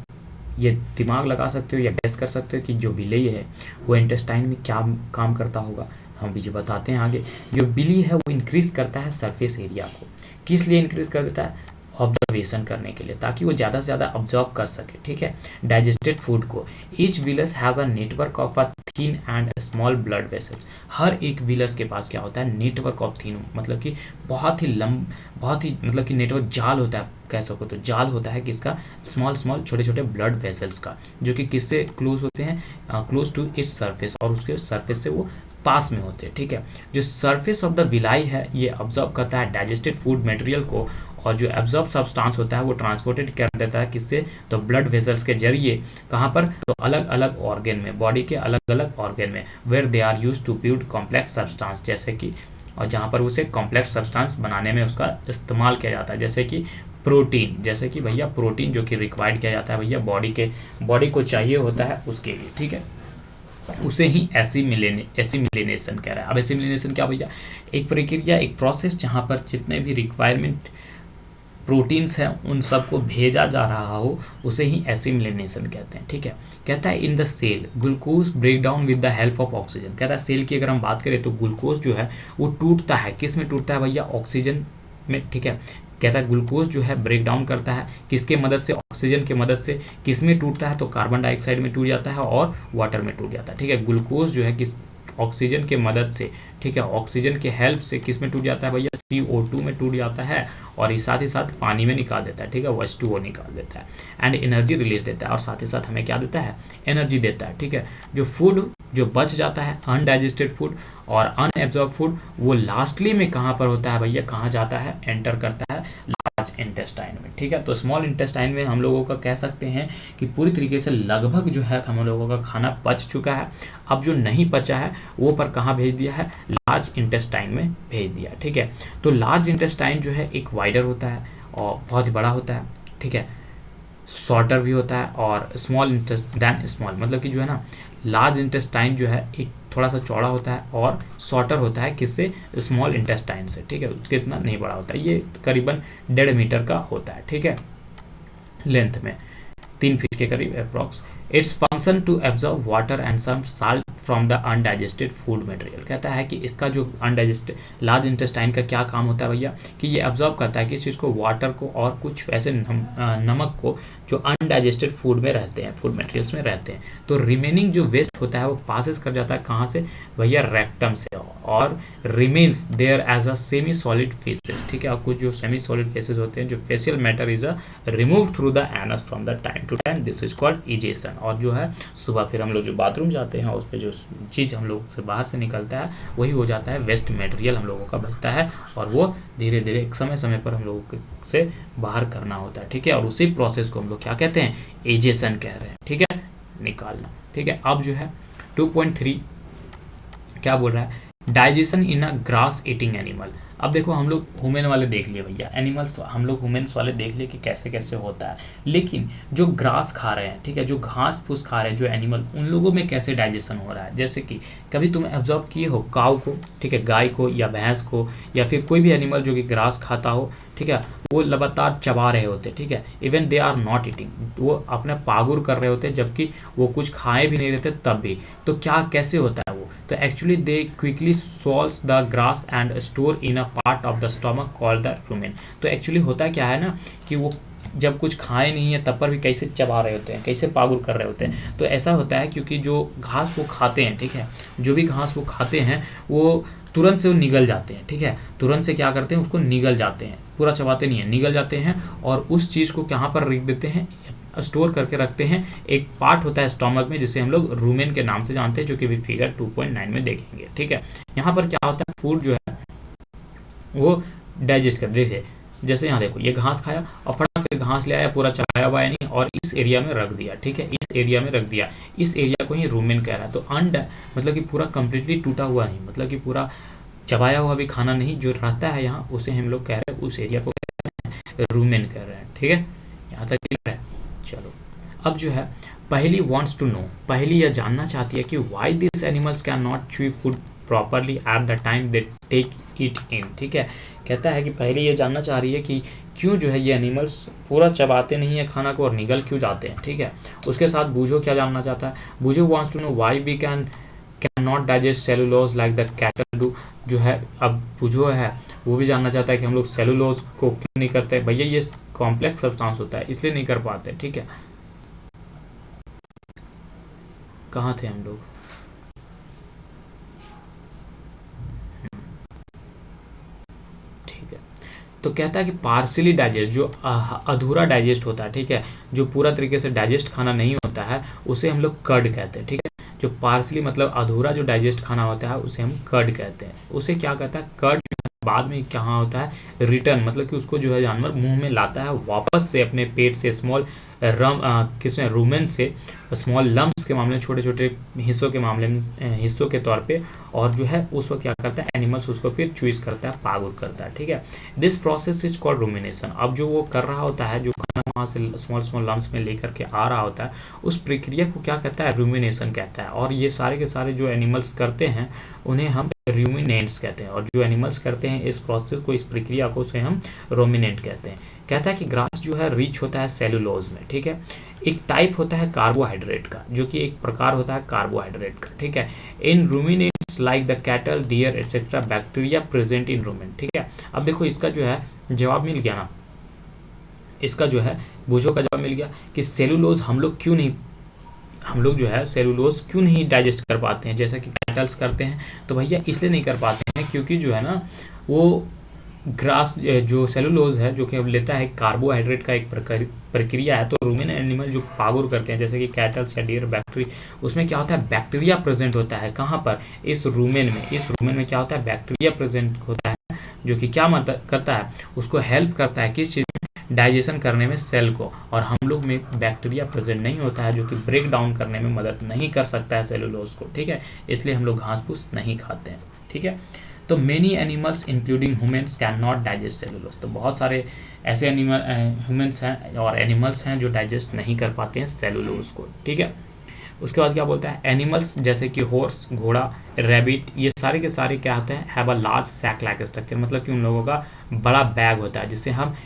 ये दिमाग लगा सकते हो या गेस कर सकते हो कि जो विली है वो इंटेस्टाइन में क्या काम करता होगा? हम भी जो बताते हैं आगे। जो विली है वो इंक्रीज करता है सरफेस एरिया को, किस लिए इंक्रीज कर देता है, ऑब्जर्वेशन करने के लिए, ताकि वो ज़्यादा से ज़्यादा ऑब्जर्व कर सके, ठीक है, डाइजेस्टेड फूड को। Each villus has a network of a thin and small blood vessels. हर एक विलस के पास क्या होता है, नेटवर्क ऑफ थिन, मतलब कि बहुत ही मतलब कि नेटवर्क जाल होता है, कह सको तो जाल होता है किसका, स्मॉल छोटे छोटे ब्लड वेसल्स का, जो कि किससे क्लोज होते हैं, क्लोज टू इट्स सरफेस, और उसके सरफेस से वो पास में होते हैं, ठीक है। जो सरफेस ऑफ द विलाई है ये ऑब्जर्व करता है डाइजेस्टेड फूड मटेरियल को, और जो एब्जॉर्ब सब्सटेंस होता है वो ट्रांसपोर्टेड कर देता है किससे, तो ब्लड वेसल्स के जरिए, कहाँ पर, तो अलग अलग ऑर्गन में, बॉडी के अलग अलग ऑर्गन में, where they are used to build complex substance, जैसे कि, और जहाँ पर उसे कॉम्प्लेक्स सब्सटेंस बनाने में उसका इस्तेमाल किया जाता है, जैसे कि प्रोटीन, जैसे कि भैया प्रोटीन जो कि रिक्वायर्ड किया जाता है भैया बॉडी को चाहिए होता है उसके लिए, ठीक है, उसे ही एसिमिलेशन कह रहा है। अब एसिमिलेशन क्या भैया, एक प्रक्रिया, एक प्रोसेस जहाँ पर जितने भी रिक्वायरमेंट प्रोटीन्स हैं उन सबको भेजा जा रहा हो, उसे ही एसिमिलेशन कहते हैं, ठीक है। कहता है in the cell glucose break down with the help of oxygen. कहता है सेल की अगर हम बात करें तो ग्लूकोज जो है वो टूटता है, किस में टूटता है भैया, ऑक्सीजन में, ठीक है। कहता है ग्लूकोज जो है ब्रेक डाउन करता है किसके मदद से, ऑक्सीजन के मदद से। किस में टूटता है, तो कार्बन डाइऑक्साइड में टूट जाता है और वाटर में टूट जाता है, ठीक है। ग्लूकोज जो है किस, ऑक्सीजन के मदद से, ठीक है, ऑक्सीजन के हेल्प से किस में टूट जाता है भैया, CO2 में टूट जाता है, और साथ ही साथ पानी में निकाल देता है, ठीक है, H2O निकाल देता है, एंड एनर्जी रिलीज देता है, और साथ ही साथ हमें क्या देता है, एनर्जी देता है, ठीक है। जो फूड जो बच जाता है, अनडाइजेस्टेड फूड और अनएब्जॉर्ब फूड, वो लास्टली में कहाँ पर होता है भैया, कहाँ जाता है, एंटर करता है लार्ज इंटेस्टाइन में, ठीक है। तो स्मॉल इंटेस्टाइन में हम लोगों का कह सकते हैं कि पूरी तरीके से लगभग जो है हम लोगों का खाना पच चुका है। अब जो नहीं पचा है वो पर कहाँ भेज दिया है, लार्ज इंटेस्टाइन में भेज दिया, ठीक है। तो लार्ज इंटेस्टाइन जो है एक वाइडर होता है और बहुत ही बड़ा होता है, ठीक है, शॉर्टर भी होता है, और स्मॉल देन स्मॉल, मतलब कि जो है ना, लार्ज इंटेस्टाइन जो है एक थोड़ा सा चौड़ा होता है और शॉर्टर होता है किससे, स्मॉल इंटेस्टाइन से, ठीक है, उसके इतना नहीं बड़ा होता है, ये करीबन 1.5 मीटर का होता है, ठीक है, लेंथ में 3 फीट के करीब approx. Its function to absorb water and some salt from the undigested food material. कहता है कि इसका जो अनडाइजेस्टेड लार्ज इंटेस्टाइन का क्या काम होता है भैया, कि ये एब्जॉर्ब करता है किस चीज़ को, वाटर को और कुछ ऐसे नमक को जो अनडाइजेस्टेड फूड में रहते हैं, फूड मटेरियल्स में रहते हैं। तो रिमेनिंग जो वेस्ट होता है वो पासेस कर जाता है कहाँ से भैया, रेक्टम से, और remains there as a semi solid faeces, ठीक है। और कुछ जो सेमी सॉलिड फेसेस होते हैं, जो faecal matter is remove through the anus from the time to time, this is called egestion. और जो है सुबह फिर हम लोग जो बाथरूम जाते हैं उस पर जो चीज़ हम लोग से बाहर से निकलता है वही हो जाता है वेस्ट मटेरियल हम लोगों का बचता है, और वो धीरे धीरे एक समय पर हम लोगों से बाहर करना होता है, ठीक है। और उसी प्रोसेस को हम लोग क्या कहते हैं, एजेशन कह रहे हैं, ठीक है, निकालना, ठीक है। अब जो है 2.3 क्या बोल रहा है, डाइजेशन इन अ ग्रास ईटिंग एनिमल। अब देखो हम लोग ह्यूमन वाले देख लिए भैया, एनिमल्स हम लोग ह्यूमन्स वाले देख लिए कि कैसे कैसे होता है, लेकिन जो ग्रास खा रहे हैं, ठीक है, जो घास फूस खा रहे हैं जो एनिमल, उन लोगों में कैसे डाइजेशन हो रहा है। जैसे कि कभी तुम एब्जॉर्ब किए हो काऊ को, ठीक है, गाय को या भैंस को, या फिर कोई भी एनिमल जो कि ग्रास खाता हो, ठीक है, वो लगातार चबा रहे होते, ठीक है, even they are not eating, वो अपने पागुर कर रहे होते जबकि वो कुछ खाए भी नहीं रहते तब भी। तो क्या कैसे होता है वो, तो actually they quickly swallows the grass and store in a part of the stomach called the rumen. तो एक्चुअली होता क्या है ना, कि वो जब कुछ खाए नहीं है तब पर भी कैसे चबा रहे होते हैं, कैसे पागुर कर रहे होते हैं। तो ऐसा होता है क्योंकि जो घास वो खाते हैं, ठीक है, जो भी घास वो खाते हैं वो तुरंत से वो निगल जाते हैं, ठीक है, तुरंत से क्या करते हैं उसको निगल जाते हैं, पूरा चबाते नहीं है, निगल जाते हैं और उस चीज़ को कहाँ पर रख देते हैं, स्टोर करके रखते हैं। एक पार्ट होता है स्टोमक में जिसे हम लोग रूमेन के नाम से जानते हैं, जो कि भी फिगर 2.9 में देखेंगे, ठीक है। यहाँ पर क्या होता है, फूड जो है वो डाइजेस्ट कर, देखिए जैसे यहाँ देखो ये घास खाया और फटाक से घास ले आया, पूरा चबाया हुआ है नहीं, और इस एरिया में रख दिया, ठीक है, इस एरिया में रख दिया, इस एरिया को ही रूमेन कह रहा है। तो मतलब कि पूरा कंप्लीटली टूटा हुआ नहीं, मतलब कि पूरा चबाया हुआ भी खाना नहीं, जो रहता है यहाँ उसे हम लोग कह रहे हैं, उस एरिया को रूमेन कह रहे हैं, ठीक है, यहाँ तक क्लियर है। चलो अब जो है पहली वॉन्ट्स टू नो, पहली यह जानना चाहती है कि why this animals can not chew food properly at the time they take it in, ठीक है। कहता है कि पहले ये जानना चाह रही है कि क्यों जो है ये एनिमल्स पूरा चबाते नहीं है खाना को और निगल क्यों जाते हैं, ठीक है। उसके साथ बूझो क्या जानना चाहता है, Boojho wants to know why we can not digest cellulose like the cattle do, जो है अब बूझो है वो भी जानना चाहता है कि हम लोग सेलुलोज को क्यों नहीं करते, भैया ये कॉम्प्लेक्स सब्सटेंस होता है इसलिए नहीं कर पाते, ठीक है। कहाँ थे हम लोग, ठीक है। तो कहता है कि पार्सली डाइजेस्ट, जो अधूरा डाइजेस्ट होता है, ठीक है, जो पूरा तरीके से डाइजेस्ट खाना नहीं होता है उसे हम लोग कर्ड कहते हैं, ठीक है। जो पार्सली मतलब अधूरा जो डाइजेस्ट खाना होता है उसे हम कर्ड कहते हैं। उसे क्या कहता है, कर्ड बाद में कहाँ होता है, रिटर्न, मतलब कि उसको जो है जानवर मुंह में लाता है वापस से अपने पेट से, स्मॉल किसमें, रूमेन से, स्मॉल लम्स के मामले में, छोटे छोटे हिस्सों के मामले में, हिस्सों के तौर पे, और जो है उस वक्त क्या करता है एनिमल्स उसको फिर चूज करता है, पागुर करता है, ठीक है। This process is called rumination. अब जो वो कर रहा होता है, जो खाना वहाँ से स्मॉल स्मॉल लम्स में लेकर के आ रहा होता है, उस प्रक्रिया को क्या कहता है, रूमिनेशन कहता है। और ये सारे के सारे जो एनिमल्स करते हैं उन्हें हम रूमिनेंट्स कहते हैं, और जो एनिमल्स करते हैं इस प्रोसेस को, इस प्रक्रिया को, उसे हम रोमिनेंट कहते हैं। कहता है कि ग्रास जो है रिच होता है सेलुलोज में, ठीक है। एक टाइप होता है कार्बोहाइड्रेट का, जो कि एक प्रकार होता है कार्बोहाइड्रेट का, ठीक है। In ruminants like the cattle, deer etcetera, bacteria present in rumen, ठीक है। अब देखो इसका जो है जवाब मिल गया ना, इसका जो है बूझो का जवाब मिल गया कि सेलुलोज हम लोग जो है सेलुलोज क्यों नहीं डाइजेस्ट कर पाते हैं जैसा कि कैटल्स करते हैं। तो भैया इसलिए नहीं कर पाते हैं क्योंकि जो है ना वो ग्रास जो सेलुलोज है जो कि अब लेता है कार्बोहाइड्रेट का एक प्रक्रिया है। तो रूमेन एनिमल जो पागुर करते हैं जैसे कि कैटल्स या डियर, उसमें क्या होता है, बैक्टीरिया प्रेजेंट होता है। कहाँ पर, इस रूमेन में क्या होता है, बैक्टीरिया प्रेजेंट होता है, जो कि क्या मदद करता है, उसको हेल्प करता है किस चीज़, डाइजेशन करने में, सेल को। और हम लोग में बैक्टीरिया प्रेजेंट नहीं होता है जो कि ब्रेक डाउन करने में मदद नहीं कर सकता है सेलुलोज को, ठीक है। इसलिए हम लोग घास फूस नहीं खाते हैं, ठीक है। तो many animals including humans can not digest cellulose. तो बहुत सारे ऐसे ह्यूमन्स हैं और एनिमल्स हैं जो डाइजेस्ट नहीं कर पाते हैं सेलुलोज को, ठीक है। उसके बाद क्या बोलता है, एनिमल्स जैसे कि हॉर्स, घोड़ा, रैबिट, ये सारे के सारे क्या होते हैं, have a large sac like structure, मतलब कि उन लोगों का बड़ा बैग होता है जिसे हम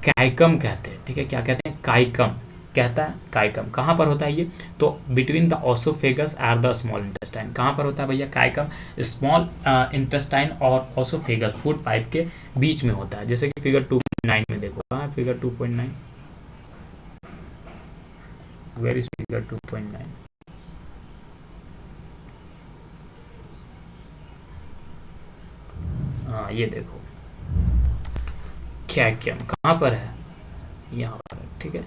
काइकम कहते हैं, ठीक है। क्या कहते हैं, काइकम कहता है, काइकम कहाँ पर होता है ये, तो between the oesophagus and the small intestine. कहाँ पर होता है भैया काइकम, स्मॉल इंटेस्टाइन और ओसोफेगस, फूड पाइप के बीच में होता है। जैसे कि फिगर 2.9 में देखो, कहाँ फिगर 2.9, वेयर इज फिगर 2.9, हाँ ये देखो कैइकम कहाँ पर है, यहाँ पर है, ठीक है।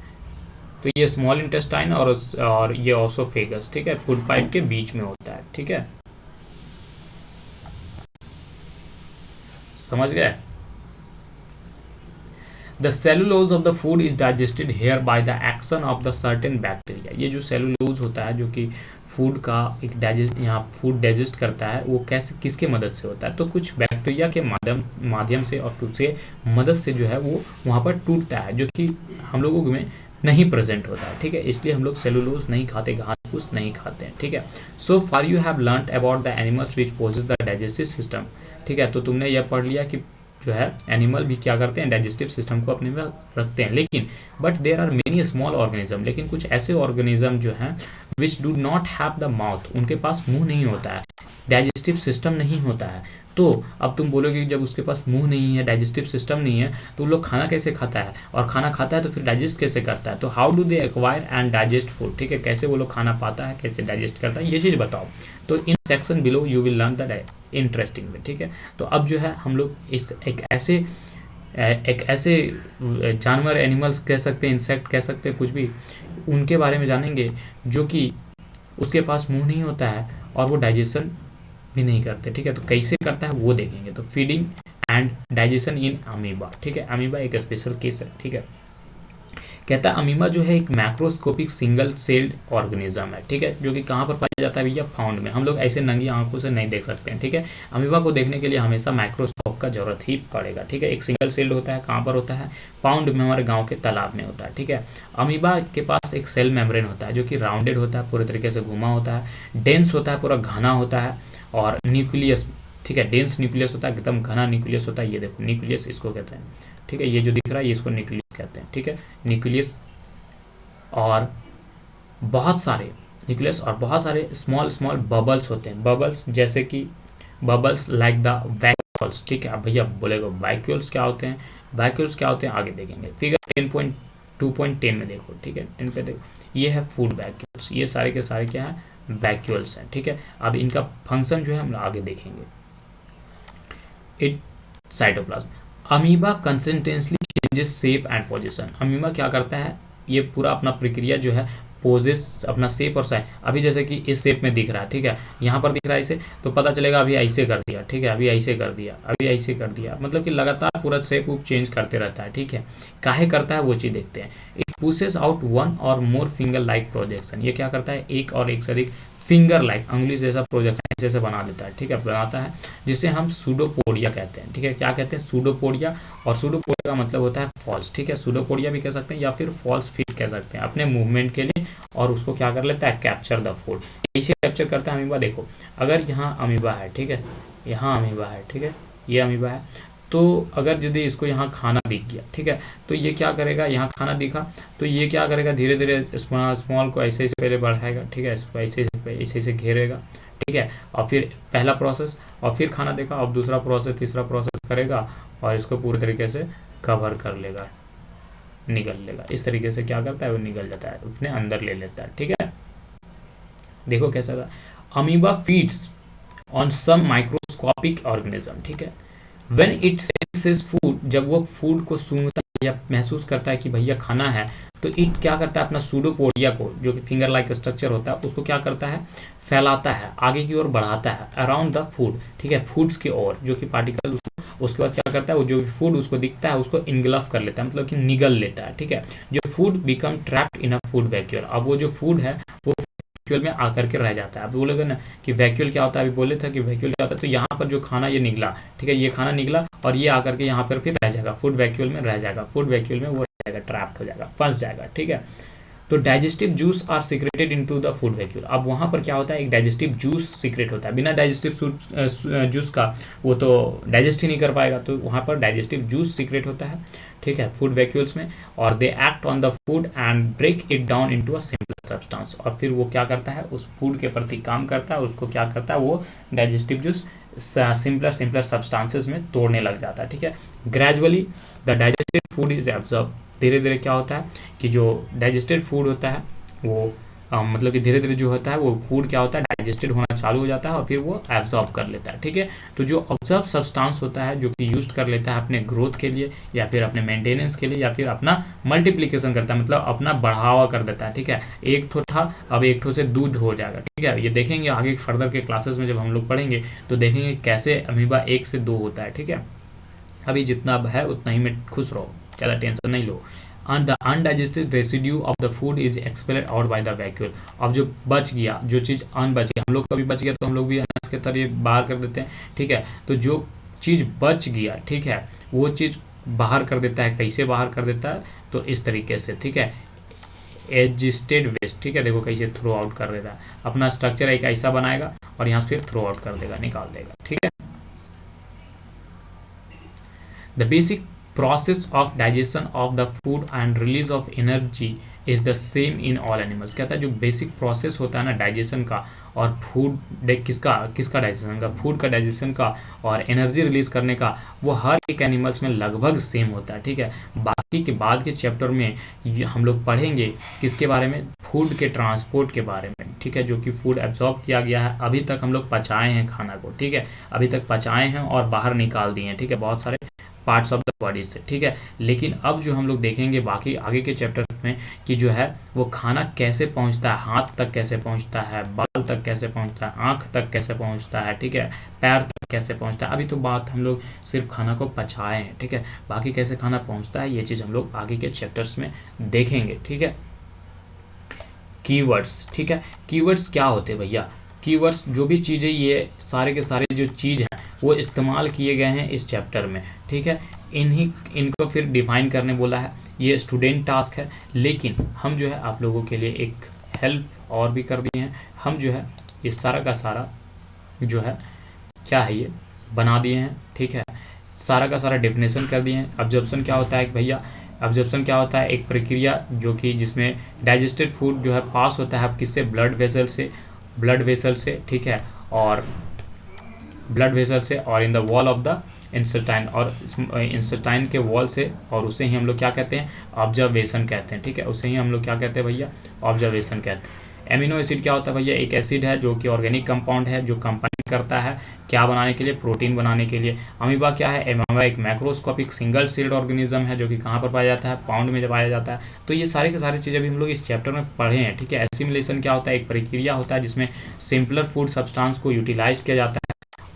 तो ये स्मॉल इंटेस्टाइन और ये ओसोफेगस, ठीक है, फूड पाइप के बीच में होता है, ठीक है, समझ गए। The cellulose of the food is digested here by the action of the certain bacteria. ये जो सेलुलोज होता है जो कि फूड का एक यहाँ फूड डाइजेस्ट करता है, वो कैसे, किसके मदद से होता है, तो कुछ बैक्टीरिया के माध्यम से और उसके मदद से जो है वो वहाँ पर टूटता है, जो कि हम लोगों में नहीं प्रेजेंट होता है, ठीक है। इसलिए हम लोग सेलुलोज नहीं खाते, घास फूस नहीं खाते हैं, ठीक है। So far you have learned about the animals which possess the digestive system, ठीक है। तो तुमने यह पढ़ लिया कि जो है एनिमल भी क्या करते हैं, डाइजेस्टिव सिस्टम को अपने में रखते हैं। लेकिन but there are many small organism, लेकिन कुछ ऐसे ऑर्गेनिज्म जो हैं which do not have the mouth, उनके पास मुंह नहीं होता है, डाइजेस्टिव सिस्टम नहीं होता है। तो अब तुम बोलोगे कि जब उसके पास मुंह नहीं है, डाइजेस्टिव सिस्टम नहीं है, तो वो लोग खाना कैसे खाता है, और खाना खाता है तो फिर डाइजेस्ट कैसे करता है, तो how do they acquire and digest food, ठीक है, कैसे वो लोग खाना पाता है, कैसे डाइजेस्ट करता है, ये चीज़ बताओ। तो in section below you will learn the interesting way, ठीक है। तो अब जो है हम लोग इस एक ऐसे जानवर, एनिमल्स कह सकते हैं, इंसेक्ट कह सकते हैं, कुछ भी, उनके बारे में जानेंगे जो कि उसके पास मुंह नहीं होता है और वो डाइजेशन भी नहीं करते, ठीक है। तो कैसे करता है वो देखेंगे। तो feeding and digestion in amoeba, ठीक है। अमीबा एक स्पेशल केस है, ठीक है। कहता है अमीबा जो है एक मैक्रोस्कोपिक सिंगल सेल्ड ऑर्गेनिज्म है, ठीक है, जो कि कहाँ पर पाया जाता है भैया, फाउंड में। हम लोग ऐसे नंगी आंखों से नहीं देख सकते हैं, ठीक है। अमीबा को देखने के लिए हमेशा माइक्रोस्कोप का जरूरत ही पड़ेगा, ठीक है। एक सिंगल सेल्ड होता है, कहाँ पर होता है, पाउंड में, हमारे गाँव के तालाब में होता है, ठीक है। अमीबा के पास एक सेल मेम्ब्रेन होता है जो कि राउंडेड होता है, पूरे तरीके से घुमा होता है, डेंस होता है, पूरा घना होता है, और न्यूक्लियस, ठीक है, डेंस न्यूक्लियस होता है, एकदम घना न्यूक्लियस होता है। ये देखो न्यूक्लियस इसको कहते हैं, ठीक है। ये जो दिख रहा है ये इसको न्यूक्लियस कहते हैं, ठीक है, न्यूक्लियस। और बहुत सारे न्यूक्लियस और बहुत सारे स्मॉल स्मॉल बबल्स होते हैं, बबल्स जैसे कि बबल्स लाइक द वैक्यूल्स, ठीक है। अब भैया बोलेगा वैक्यूल्स क्या होते हैं, वैक्यूल्स क्या होते हैं आगे देखेंगे। फिगर 10.2.10 में देखो, ठीक है, 10 पे देखो, ये है फूड वैक्यूल्स, ये सारे के सारे क्या है, वैक्यूल्स हैं, ठीक है। अब इनका फंक्शन जो है हम आगे देखेंगे। It cytoplasm, amoeba consistently changes shape and position. Amoeba क्या करता है, ये पूरा अपना प्रक्रिया जो है, पोजेस अपना शेप और साइज, अभी जैसे कि इस शेप में दिख रहा है, ठीक है, यहाँ पर दिख रहा है इसे, तो पता चलेगा अभी ऐसे कर दिया, ठीक है, अभी ऐसे कर दिया, अभी ऐसे कर दिया, मतलब कि लगातार पूरा शेप चेंज करते रहता है, ठीक है। काहे करता है वो चीज़ देखते हैं। इट पुशेस आउट वन और मोर फिंगर लाइक प्रोजेक्शन, ये क्या करता है, एक और एक से अधिक फिंगर लाइक, अंगुली जैसा प्रोजेक्शन ऐसे बना देता है, ठीक है, बनाता है, जिसे हम सूडोपोडिया कहते हैं, ठीक है। क्या कहते हैं, सूडोपोडिया। और सूडोपोडिया का मतलब होता है फॉल्स, ठीक है, सूडोपोडिया भी कह सकते हैं या फिर फॉल्स फीट कह सकते हैं, अपने मूवमेंट के लिए, और उसको क्या कर लेता है, कैप्चर द फूड। इसे कैप्चर करता है अमीबा। देखो अगर यहाँ अमीबा है, ठीक है, यहाँ अमीबा है, ठीक है, ये अमीबा है, तो अगर यदि इसको यहाँ खाना दिख गया, ठीक है, तो ये क्या करेगा, यहाँ खाना दिखा तो ये क्या करेगा, धीरे धीरे स्मॉल को ऐसे ऐसे पहले बढ़ाएगा, ठीक है, इसको ऐसे ऐसे घेरेगा, ठीक है, और फिर पहला प्रोसेस, और फिर खाना देखा, अब दूसरा प्रोसेस, तीसरा प्रोसेस करेगा, और इसको पूरे तरीके से कवर कर लेगा, निगल लेगा। इस तरीके से क्या करता है, वो निगल जाता है, अपने अंदर ले लेता है, ठीक है। देखो कैसा था, amoeba feeds on some microscopic organism, ठीक है। व्हेन इट सेंसेस फूड, जब वो फूड को सूंघता है या महसूस करता है कि भैया खाना है, तो इट क्या करता है, अपना सूडोपोडिया को, जो कि फिंगर लाइक स्ट्रक्चर होता है, उसको क्या करता है, फैलाता है, आगे की ओर बढ़ाता है, अराउंड द फूड, ठीक है, फूड्स की ओर, जो कि पार्टिकल, उसके बाद क्या करता है, वो जो फूड उसको दिखता है उसको इंगल्फ कर लेता है, मतलब कि निगल लेता है, ठीक है। जो food become trapped in a food vacuole, अब वो जो फूड है वो वैक्यूल में आकर के रह जाता है। अब बोलोगे ना कि वैक्यूल क्या होता है, अभी बोले था कि वैक्यूल क्या होता है, तो यहाँ पर जो खाना ये निकला, ठीक है, ये खाना निकला और ये आकर के यहाँ पर फिर रह जाएगा, फूड वैक्यूल में रह जाएगा, फूड वैक्यूल में वो रह जाएगा, ट्रैप्ड हो जाएगा, फंस जाएगा, ठीक है। तो digestive juice are secreted into the food vacuole. अब वहाँ पर क्या होता है, एक डाइजेस्टिव जूस सीक्रेट होता है, बिना डाइजेस्टिव जूस का वो तो डाइजेस्ट ही नहीं कर पाएगा, तो वहाँ पर डाइजेस्टिव जूस सीक्रेट होता है, ठीक है, फूड वैक्यूल्स में, और they act on the food and break it down into a simple substance, और फिर वो क्या करता है, उस फूड के प्रति काम करता है, उसको क्या करता है, वो डाइजेस्टिव जूस सिंपलर सब्सटेंसेस में तोड़ने लग जाता है, ठीक है। Gradually the digested food is absorb, धीरे धीरे क्या होता है कि जो डाइजेस्टेड फूड होता है वो मतलब कि धीरे धीरे जो होता है वो फूड क्या होता है, डाइजेस्टेड होना चालू हो जाता है और फिर वो एब्जॉर्ब कर लेता है, ठीक है। तो जो ऑब्जर्व सब्सटेंस होता है जो कि यूज कर लेता है अपने ग्रोथ के लिए या फिर अपने मेंटेनेंस के लिए या फिर अपना मल्टीप्लिकेशन करता है, मतलब अपना बढ़ावा कर देता है, ठीक है। एक ठो था, अब एक ठो से दूध हो जाएगा, ठीक है। ये देखेंगे आगे फर्दर के क्लासेस में जब हम लोग पढ़ेंगे तो देखेंगे कैसे अमीबा 1 से 2 होता है, ठीक है। अभी जितना है उतना ही में खुश रहो, ज़्यादा टेंशन नहीं लो। and the undigested residue of the food is expelled out by the vacuole। अब जो बच गया, जो चीज़ अन बच गया, हम लोग का भी बच गया तो हम लोग भी अनाज के तरह बाहर कर देते हैं, ठीक है। तो जो चीज़ बच गया, ठीक है, वो चीज़ बाहर कर देता है, कैसे बाहर कर देता है, तो इस तरीके से, ठीक है, एडजस्टेड वेस्ट, ठीक है, देखो कैसे थ्रो आउट कर देता है, अपना स्ट्रक्चर एक ऐसा बनाएगा और यहाँ से फिर थ्रो आउट कर देगा, निकाल देगा, ठीक है। The basic process of digestion of the food and release of energy is the same in all animals. कहता है जो बेसिक प्रोसेस होता है ना डाइजेशन का, और फूड किसका किसका डाइजेशन का, फूड का डाइजेशन का और एनर्जी रिलीज करने का, वो हर एक एनिमल्स में लगभग सेम होता है। ठीक है, बाकी के बाद के चैप्टर में हम लोग पढ़ेंगे किसके बारे में, फूड के ट्रांसपोर्ट के बारे में। ठीक है, जो कि फूड एब्जॉर्ब किया गया है, अभी तक हम लोग पचाए हैं खाना को। ठीक है, अभी तक पचाए हैं और बाहर निकाल दिए हैं। ठीक है, बहुत सारे पार्ट्स ऑफ द बॉडी से। ठीक है, लेकिन अब जो हम लोग देखेंगे बाकी आगे के चैप्टर में कि जो है वो खाना कैसे पहुंचता है, हाथ तक कैसे पहुंचता है, बाल तक कैसे पहुंचता है, आंख तक कैसे पहुंचता है, ठीक है, पैर तक कैसे पहुंचता है। अभी तो बात हम लोग सिर्फ खाना को पचाए हैं। ठीक है, बाकी कैसे खाना पहुंचता है ये चीज़ हम लोग आगे के चैप्टर्स में देखेंगे। ठीक है, कीवर्ड्स। ठीक है, कीवर्ड्स क्या होते हैं भैया, कीवर्ड्स जो भी चीज़ें, ये सारे के सारे जो चीज़ हैं वो इस्तेमाल किए गए हैं इस चैप्टर में। ठीक है, इनको फिर डिफाइन करने बोला है, ये स्टूडेंट टास्क है, लेकिन हम जो है आप लोगों के लिए एक हेल्प और भी कर दिए हैं। हम जो है ये सारा का सारा जो है क्या है ये बना दिए हैं। ठीक है, सारा का सारा डेफिनेशन कर दिए हैं। ऑब्जर्प्शन क्या होता है भैया, ऑब्जर्प्शन क्या होता है, एक प्रक्रिया जो कि जिसमें डाइजेस्टेड फूड जो है पास होता है किससे, ब्लड वेसल से, ब्लड वेसल से। ठीक है, और ब्लड वेसल से और in the wall of the intestine, और इंस्टेटाइन के वॉल से, और उसे ही हम लोग क्या कहते हैं, ऑब्जर्वेशन कहते हैं। ठीक है, उसे ही हम लोग क्या कहते हैं भैया, ऑब्जर्वेशन कहते हैं। एमिनो एसिड क्या होता है भैया, एक एसिड है जो कि ऑर्गेनिक कंपाउंड है, जो कंबाइन करता है क्या बनाने के लिए, प्रोटीन बनाने के लिए। अमीबा क्या है, अमीबा एक मैक्रोस्कोपिक सिंगल सेल्ड ऑर्गेनिज्म है जो कि कहाँ पर पाया जाता है, पाउंड में पाया जाता है। तो ये सारे के सारे चीज़ें भी हम लोग इस चैप्टर में पढ़े हैं। ठीक है, एसिमिलेशन क्या होता है, एक प्रक्रिया होता है जिसमें सिंपलर फूड सब्सटेंस को यूटिलाइज किया जाता है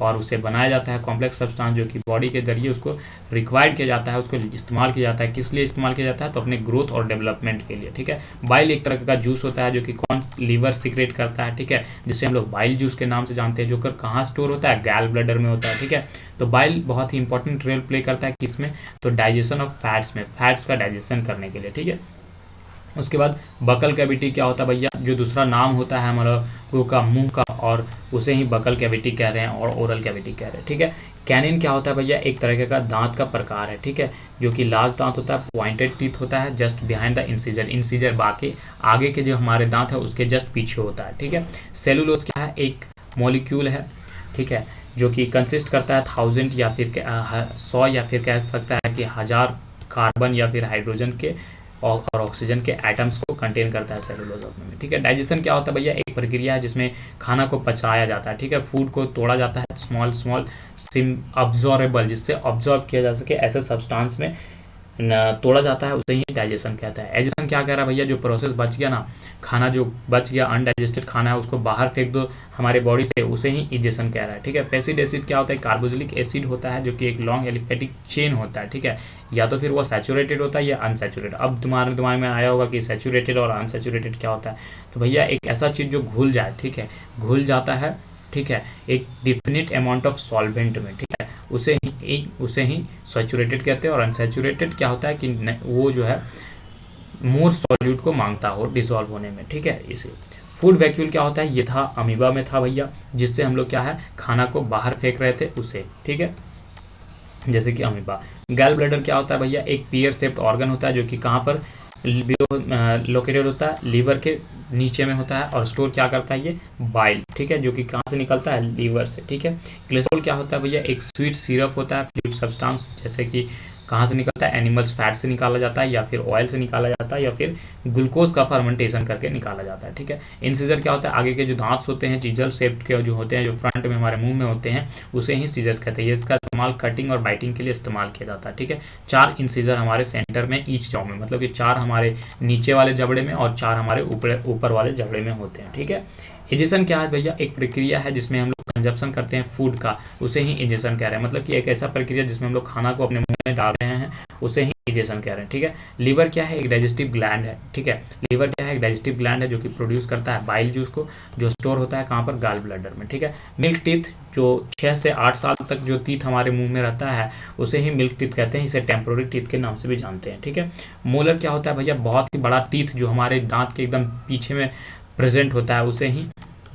और उसे बनाया जाता है कॉम्प्लेक्स सब्सटेंस, जो कि बॉडी के जरिए उसको रिक्वायर्ड किया जाता है, उसको इस्तेमाल किया जाता है। किस लिए इस्तेमाल किया जाता है, तो अपने ग्रोथ और डेवलपमेंट के लिए। ठीक है, बाइल एक तरह का जूस होता है जो कि कौन लीवर सीक्रेट करता है। ठीक है, जिसे हम लोग बाइल जूस के नाम से जानते हैं, जो कर कहाँ स्टोर होता है, गैल ब्लैडर में होता है। ठीक है, तो बाइल बहुत ही इंपॉर्टेंट रोल प्ले करता है किसमें, तो डाइजेशन ऑफ फैट्स में, फैट्स का डाइजेशन करने के लिए। ठीक है, उसके बाद बकल कैविटी क्या होता है भैया, जो दूसरा नाम होता है हमारा वो का मुंह का, और उसे ही बकल कैविटी कह रहे हैं और ओरल कैविटी कह रहे हैं। ठीक है, कैनिन क्या होता है भैया, एक तरह का दांत का प्रकार है। ठीक है, जो कि लार्ज दांत होता है, पॉइंटेड टीथ होता है just behind the incisor, incisor बाकी आगे के जो हमारे दांत है उसके जस्ट पीछे होता है। ठीक है, सेलुलोज क्या है, एक मॉलिक्यूल है। ठीक है, जो कि कंसिस्ट करता है 1000 या फिर 100 या फिर कह सकता है कि 1000 कार्बन या फिर हाइड्रोजन के और ऑक्सीजन के एटम्स को कंटेन करता है सेलुलोज अपने में। ठीक है, डाइजेशन क्या होता है भैया, एक प्रक्रिया है जिसमें खाना को पचाया जाता है। ठीक है, फूड को तोड़ा जाता है स्मॉल स्मॉल सिम अब्जॉर्बेबल, जिससे ऑब्जॉर्ब किया जा सके ऐसे सब्सटेंस में तोड़ा जाता है, उसे ही डाइजेशन कहता है। एडिशन क्या कह रहा है भैया, जो प्रोसेस बच गया ना, खाना जो बच गया अनडाइजेस्टेड खाना है उसको बाहर फेंक दो हमारे बॉडी से, उसे ही इजेशन कह रहा है। ठीक है, फैसिड एसिड क्या होता है, कार्बोक्सिलिक एसिड होता है जो कि एक लॉन्ग एलिफेटिक चेन होता है। ठीक है, या तो फिर वो सैचुरेटेड होता है या अनसैचुरेटेड। अब तुम्हारे दिमाग में आया होगा कि सैचुरेटेड और अनसैचुरेटेड क्या होता है, तो भैया एक ऐसा चीज़ जो घुल जाए। ठीक है, घुल जाता है। ठीक है, एक डिफिनिट अमाउंट ऑफ सॉल्वेंट में। ठीक है, उसे ही सैचुरेटेड कहते हैं। और अनसैचुरेटेड क्या होता है कि वो जो है मोर सॉल्यूट को मांगता हो डिसॉल्व होने में। ठीक है, इसे फूड वैक्यूल क्या होता है, ये था अमीबा में था भैया, जिससे हम लोग क्या है खाना को बाहर फेंक रहे थे उसे। ठीक है, जैसे कि अमीबा। गैल ब्लैडर क्या होता है भैया, एक पियर शेप्ड ऑर्गन होता है जो कि कहाँ पर लोकेटेड होता है, लीवर के नीचे में होता है, और स्टोर क्या करता है ये बाइल। ठीक है, जो कि कहाँ से निकलता है, लीवर से। ठीक है, ग्लिसरॉल क्या होता है भैया, एक स्वीट सिरप होता है, फ्लूइड सब्सटेंस, जैसे कि कहाँ से निकलता है, एनिमल्स फैट से निकाला जाता है या फिर ऑयल से निकाला जाता है या फिर ग्लूकोज का फर्मेंटेशन करके निकाला जाता है। ठीक है, इंसीजर क्या होता है, आगे के जो दांत होते हैं चीजल शेप्ड के जो होते हैं, जो फ्रंट में हमारे मुंह में होते हैं, उसे ही सीजर्स कहते हैं। इसका इस्तेमाल कटिंग और बाइटिंग के लिए इस्तेमाल किया जाता है। ठीक है, 4 इंसीजर हमारे सेंटर में ईच जॉ में, मतलब कि 4 हमारे नीचे वाले जबड़े में और 4 हमारे ऊपर वाले जबड़े में होते हैं। ठीक है, इजेशन क्या है भैया, एक प्रक्रिया है जिसमें हम लोग कंजप्शन करते हैं फूड का, उसे ही इजेशन कह रहे हैं। मतलब कि एक ऐसा प्रक्रिया जिसमें हम लोग खाना को अपने मुंह में डाल रहे हैं, उसे ही इजेशन कह रहे हैं। ठीक है, लीवर क्या है, एक डाइजेस्टिव ग्लैंड है। ठीक है, लीवर क्या है, एक डाइजेस्टिव ग्लैंड है जो कि प्रोड्यूस करता है बाइल जूस को, जो स्टोर होता है कहाँ पर, गॉल ब्लैडर में। ठीक है, मिल्क टीथ, जो 6 से 8 साल तक जो टीथ हमारे मुंह में रहता है उसे ही मिल्क टीथ कहते हैं, इसे टेम्पोररी टीथ के नाम से भी जानते हैं। ठीक है, मोलर क्या होता है भैया, बहुत ही बड़ा टीथ जो हमारे दांत के एकदम पीछे में प्रेजेंट होता है, उसे ही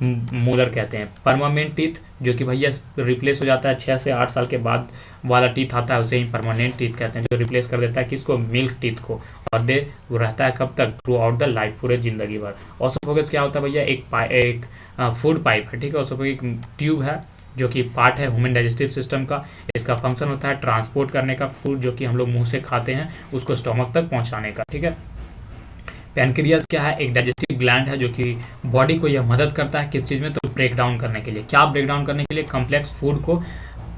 मोलर कहते हैं। परमानेंट टीथ जो कि भैया रिप्लेस हो जाता है 6 से 8 साल के बाद वाला टीथ आता है, उसे ही परमानेंट टीथ कहते हैं, जो रिप्लेस कर देता है किसको, मिल्क टीथ को। और दे वो रहता है कब तक, थ्रू आउट द लाइफ, पूरे ज़िंदगी भर। ऑसोफेगस क्या होता है भैया, एक फूड पाइप है, ठीक है। ऑसोफेगस एक ट्यूब है जो कि पार्ट है ह्यूमन डाइजेस्टिव सिस्टम का। इसका फंक्शन होता है ट्रांसपोर्ट करने का, फूड जो कि हम लोग मुंह से खाते हैं उसको स्टोमक तक पहुंचाने का, ठीक है। पैनक्रियाज क्या है, एक डाइजेस्टिव ग्लैंड है जो कि बॉडी को यह मदद करता है किस चीज़ में, तो ब्रेक डाउन करने के लिए। क्या ब्रेक डाउन करने के लिए, कम्प्लेक्स फूड को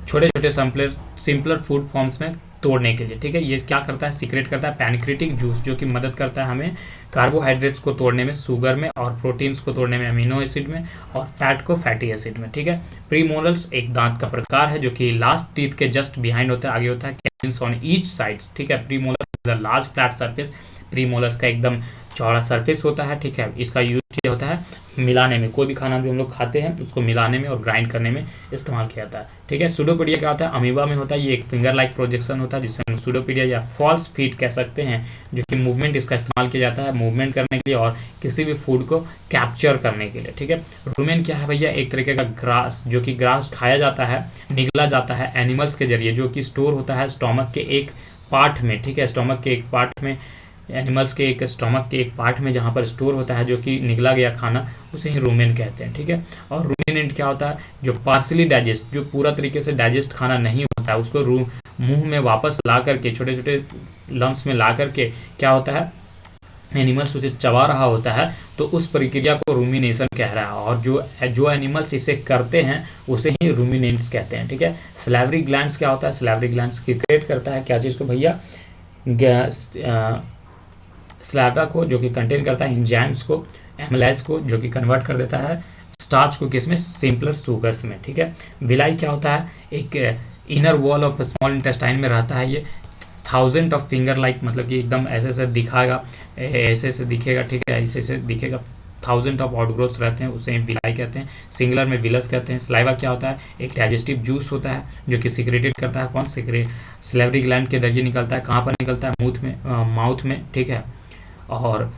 छोटे छोटे सिंपलर फूड फॉर्म्स में तोड़ने के लिए, ठीक है। ये क्या करता है, सीक्रेट करता है पैनक्रियाटिक जूस, जो कि मदद करता है हमें कार्बोहाइड्रेट्स को तोड़ने में, शुगर में, और प्रोटीन्स को तोड़ने में अमीनो एसिड में, और फैट को फैटी एसिड में, ठीक है। प्रीमोलर्स एक दांत का प्रकार है जो कि लास्ट टीथ के जस्ट बिहाइंड होता है, आगे होता है, कैनिन्स ऑन ईच साइड, ठीक है। Premolar large flat surface, premolars का एकदम चौड़ा सरफेस होता है, ठीक है। इसका यूज क्या होता है, मिलाने में, कोई भी खाना भी हम लोग खाते हैं उसको मिलाने में और ग्राइंड करने में इस्तेमाल किया जाता है, ठीक है। सूडोपोडिया क्या होता है, अमीबा में होता है, ये एक फिंगर लाइक प्रोजेक्शन होता है जिसे हम सूडोपोडिया या फॉल्स फीट कह सकते हैं, जो कि मूवमेंट इसका इस्तेमाल किया जाता है मूवमेंट करने के लिए और किसी भी फूड को कैप्चर करने के लिए, ठीक है। रूमेन क्या है भैया, एक तरीके का ग्रास जो कि ग्रास खाया जाता है, निगला जाता है एनिमल्स के जरिए, जो कि स्टोर होता है स्टोमक के एक पार्ट में, ठीक है। स्टोमक के एक पार्ट में, एनिमल्स के एक स्टोमक के एक पार्ट में जहाँ पर स्टोर होता है जो कि निगला गया खाना, उसे ही रूमेन कहते हैं, ठीक है। और रूमिनेंट क्या होता है, जो पार्सली डाइजेस्ट, जो पूरा तरीके से डाइजेस्ट खाना नहीं होता है उसको मुंह में वापस ला करके, छोटे छोटे लम्स में ला करके क्या होता है, एनिमल्स उसे चबा रहा होता है, तो उस प्रक्रिया को रूमिनेशन कह रहा है। और जो एनिमल्स इसे करते हैं उसे ही रूमिनेंट्स कहते हैं, ठीक है। सैलिवरी ग्लैंड्स क्या होता है, सैलिवरी ग्लैंड्स क्रिएट करता है क्या चीज़ को भैया, स्लावा को जो कि कंटेन करता है एंजाइम्स को, एमिलाइज को जो कि कन्वर्ट कर देता है स्टार्च को किसमें, सिंपलर शुगर्स में, ठीक है। विलाई क्या होता है, एक inner wall of small intestine में रहता है ये, 1000 ऑफ फिंगर लाइक, मतलब कि एकदम ऐसे ऐसे दिखाएगा, ऐसे ऐसे दिखेगा, ठीक है, ऐसे ऐसे दिखेगा, 1000 ऑफ आउटग्रोथ्स रहते हैं, उसे विलाई कहते हैं, सिंगुलर में विलस कहते हैं। स्लाइवा क्या होता है, एक डाइजेस्टिव जूस होता है जो कि सिक्रेटेड करता है, कौन सैलिवरी ग्लैंड के जरिए निकलता है, कहाँ पर निकलता है, माउथ में, ठीक है। और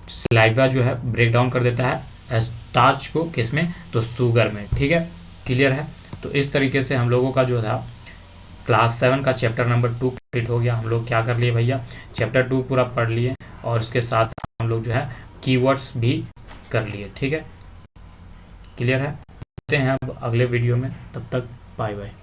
सलाइवा जो है ब्रेक डाउन कर देता है स्टार्च को किसमें, तो शुगर में, ठीक है। क्लियर है। तो इस तरीके से हम लोगों का जो था क्लास 7 का चैप्टर नंबर 2 कंप्लीट हो गया। हम लोग क्या कर लिए भैया, चैप्टर 2 पूरा पढ़ लिए और उसके साथ साथ हम लोग जो है कीवर्ड्स भी कर लिए, ठीक है। क्लियर है। मिलते हैं अब अगले वीडियो में, तब तक बाय बाय।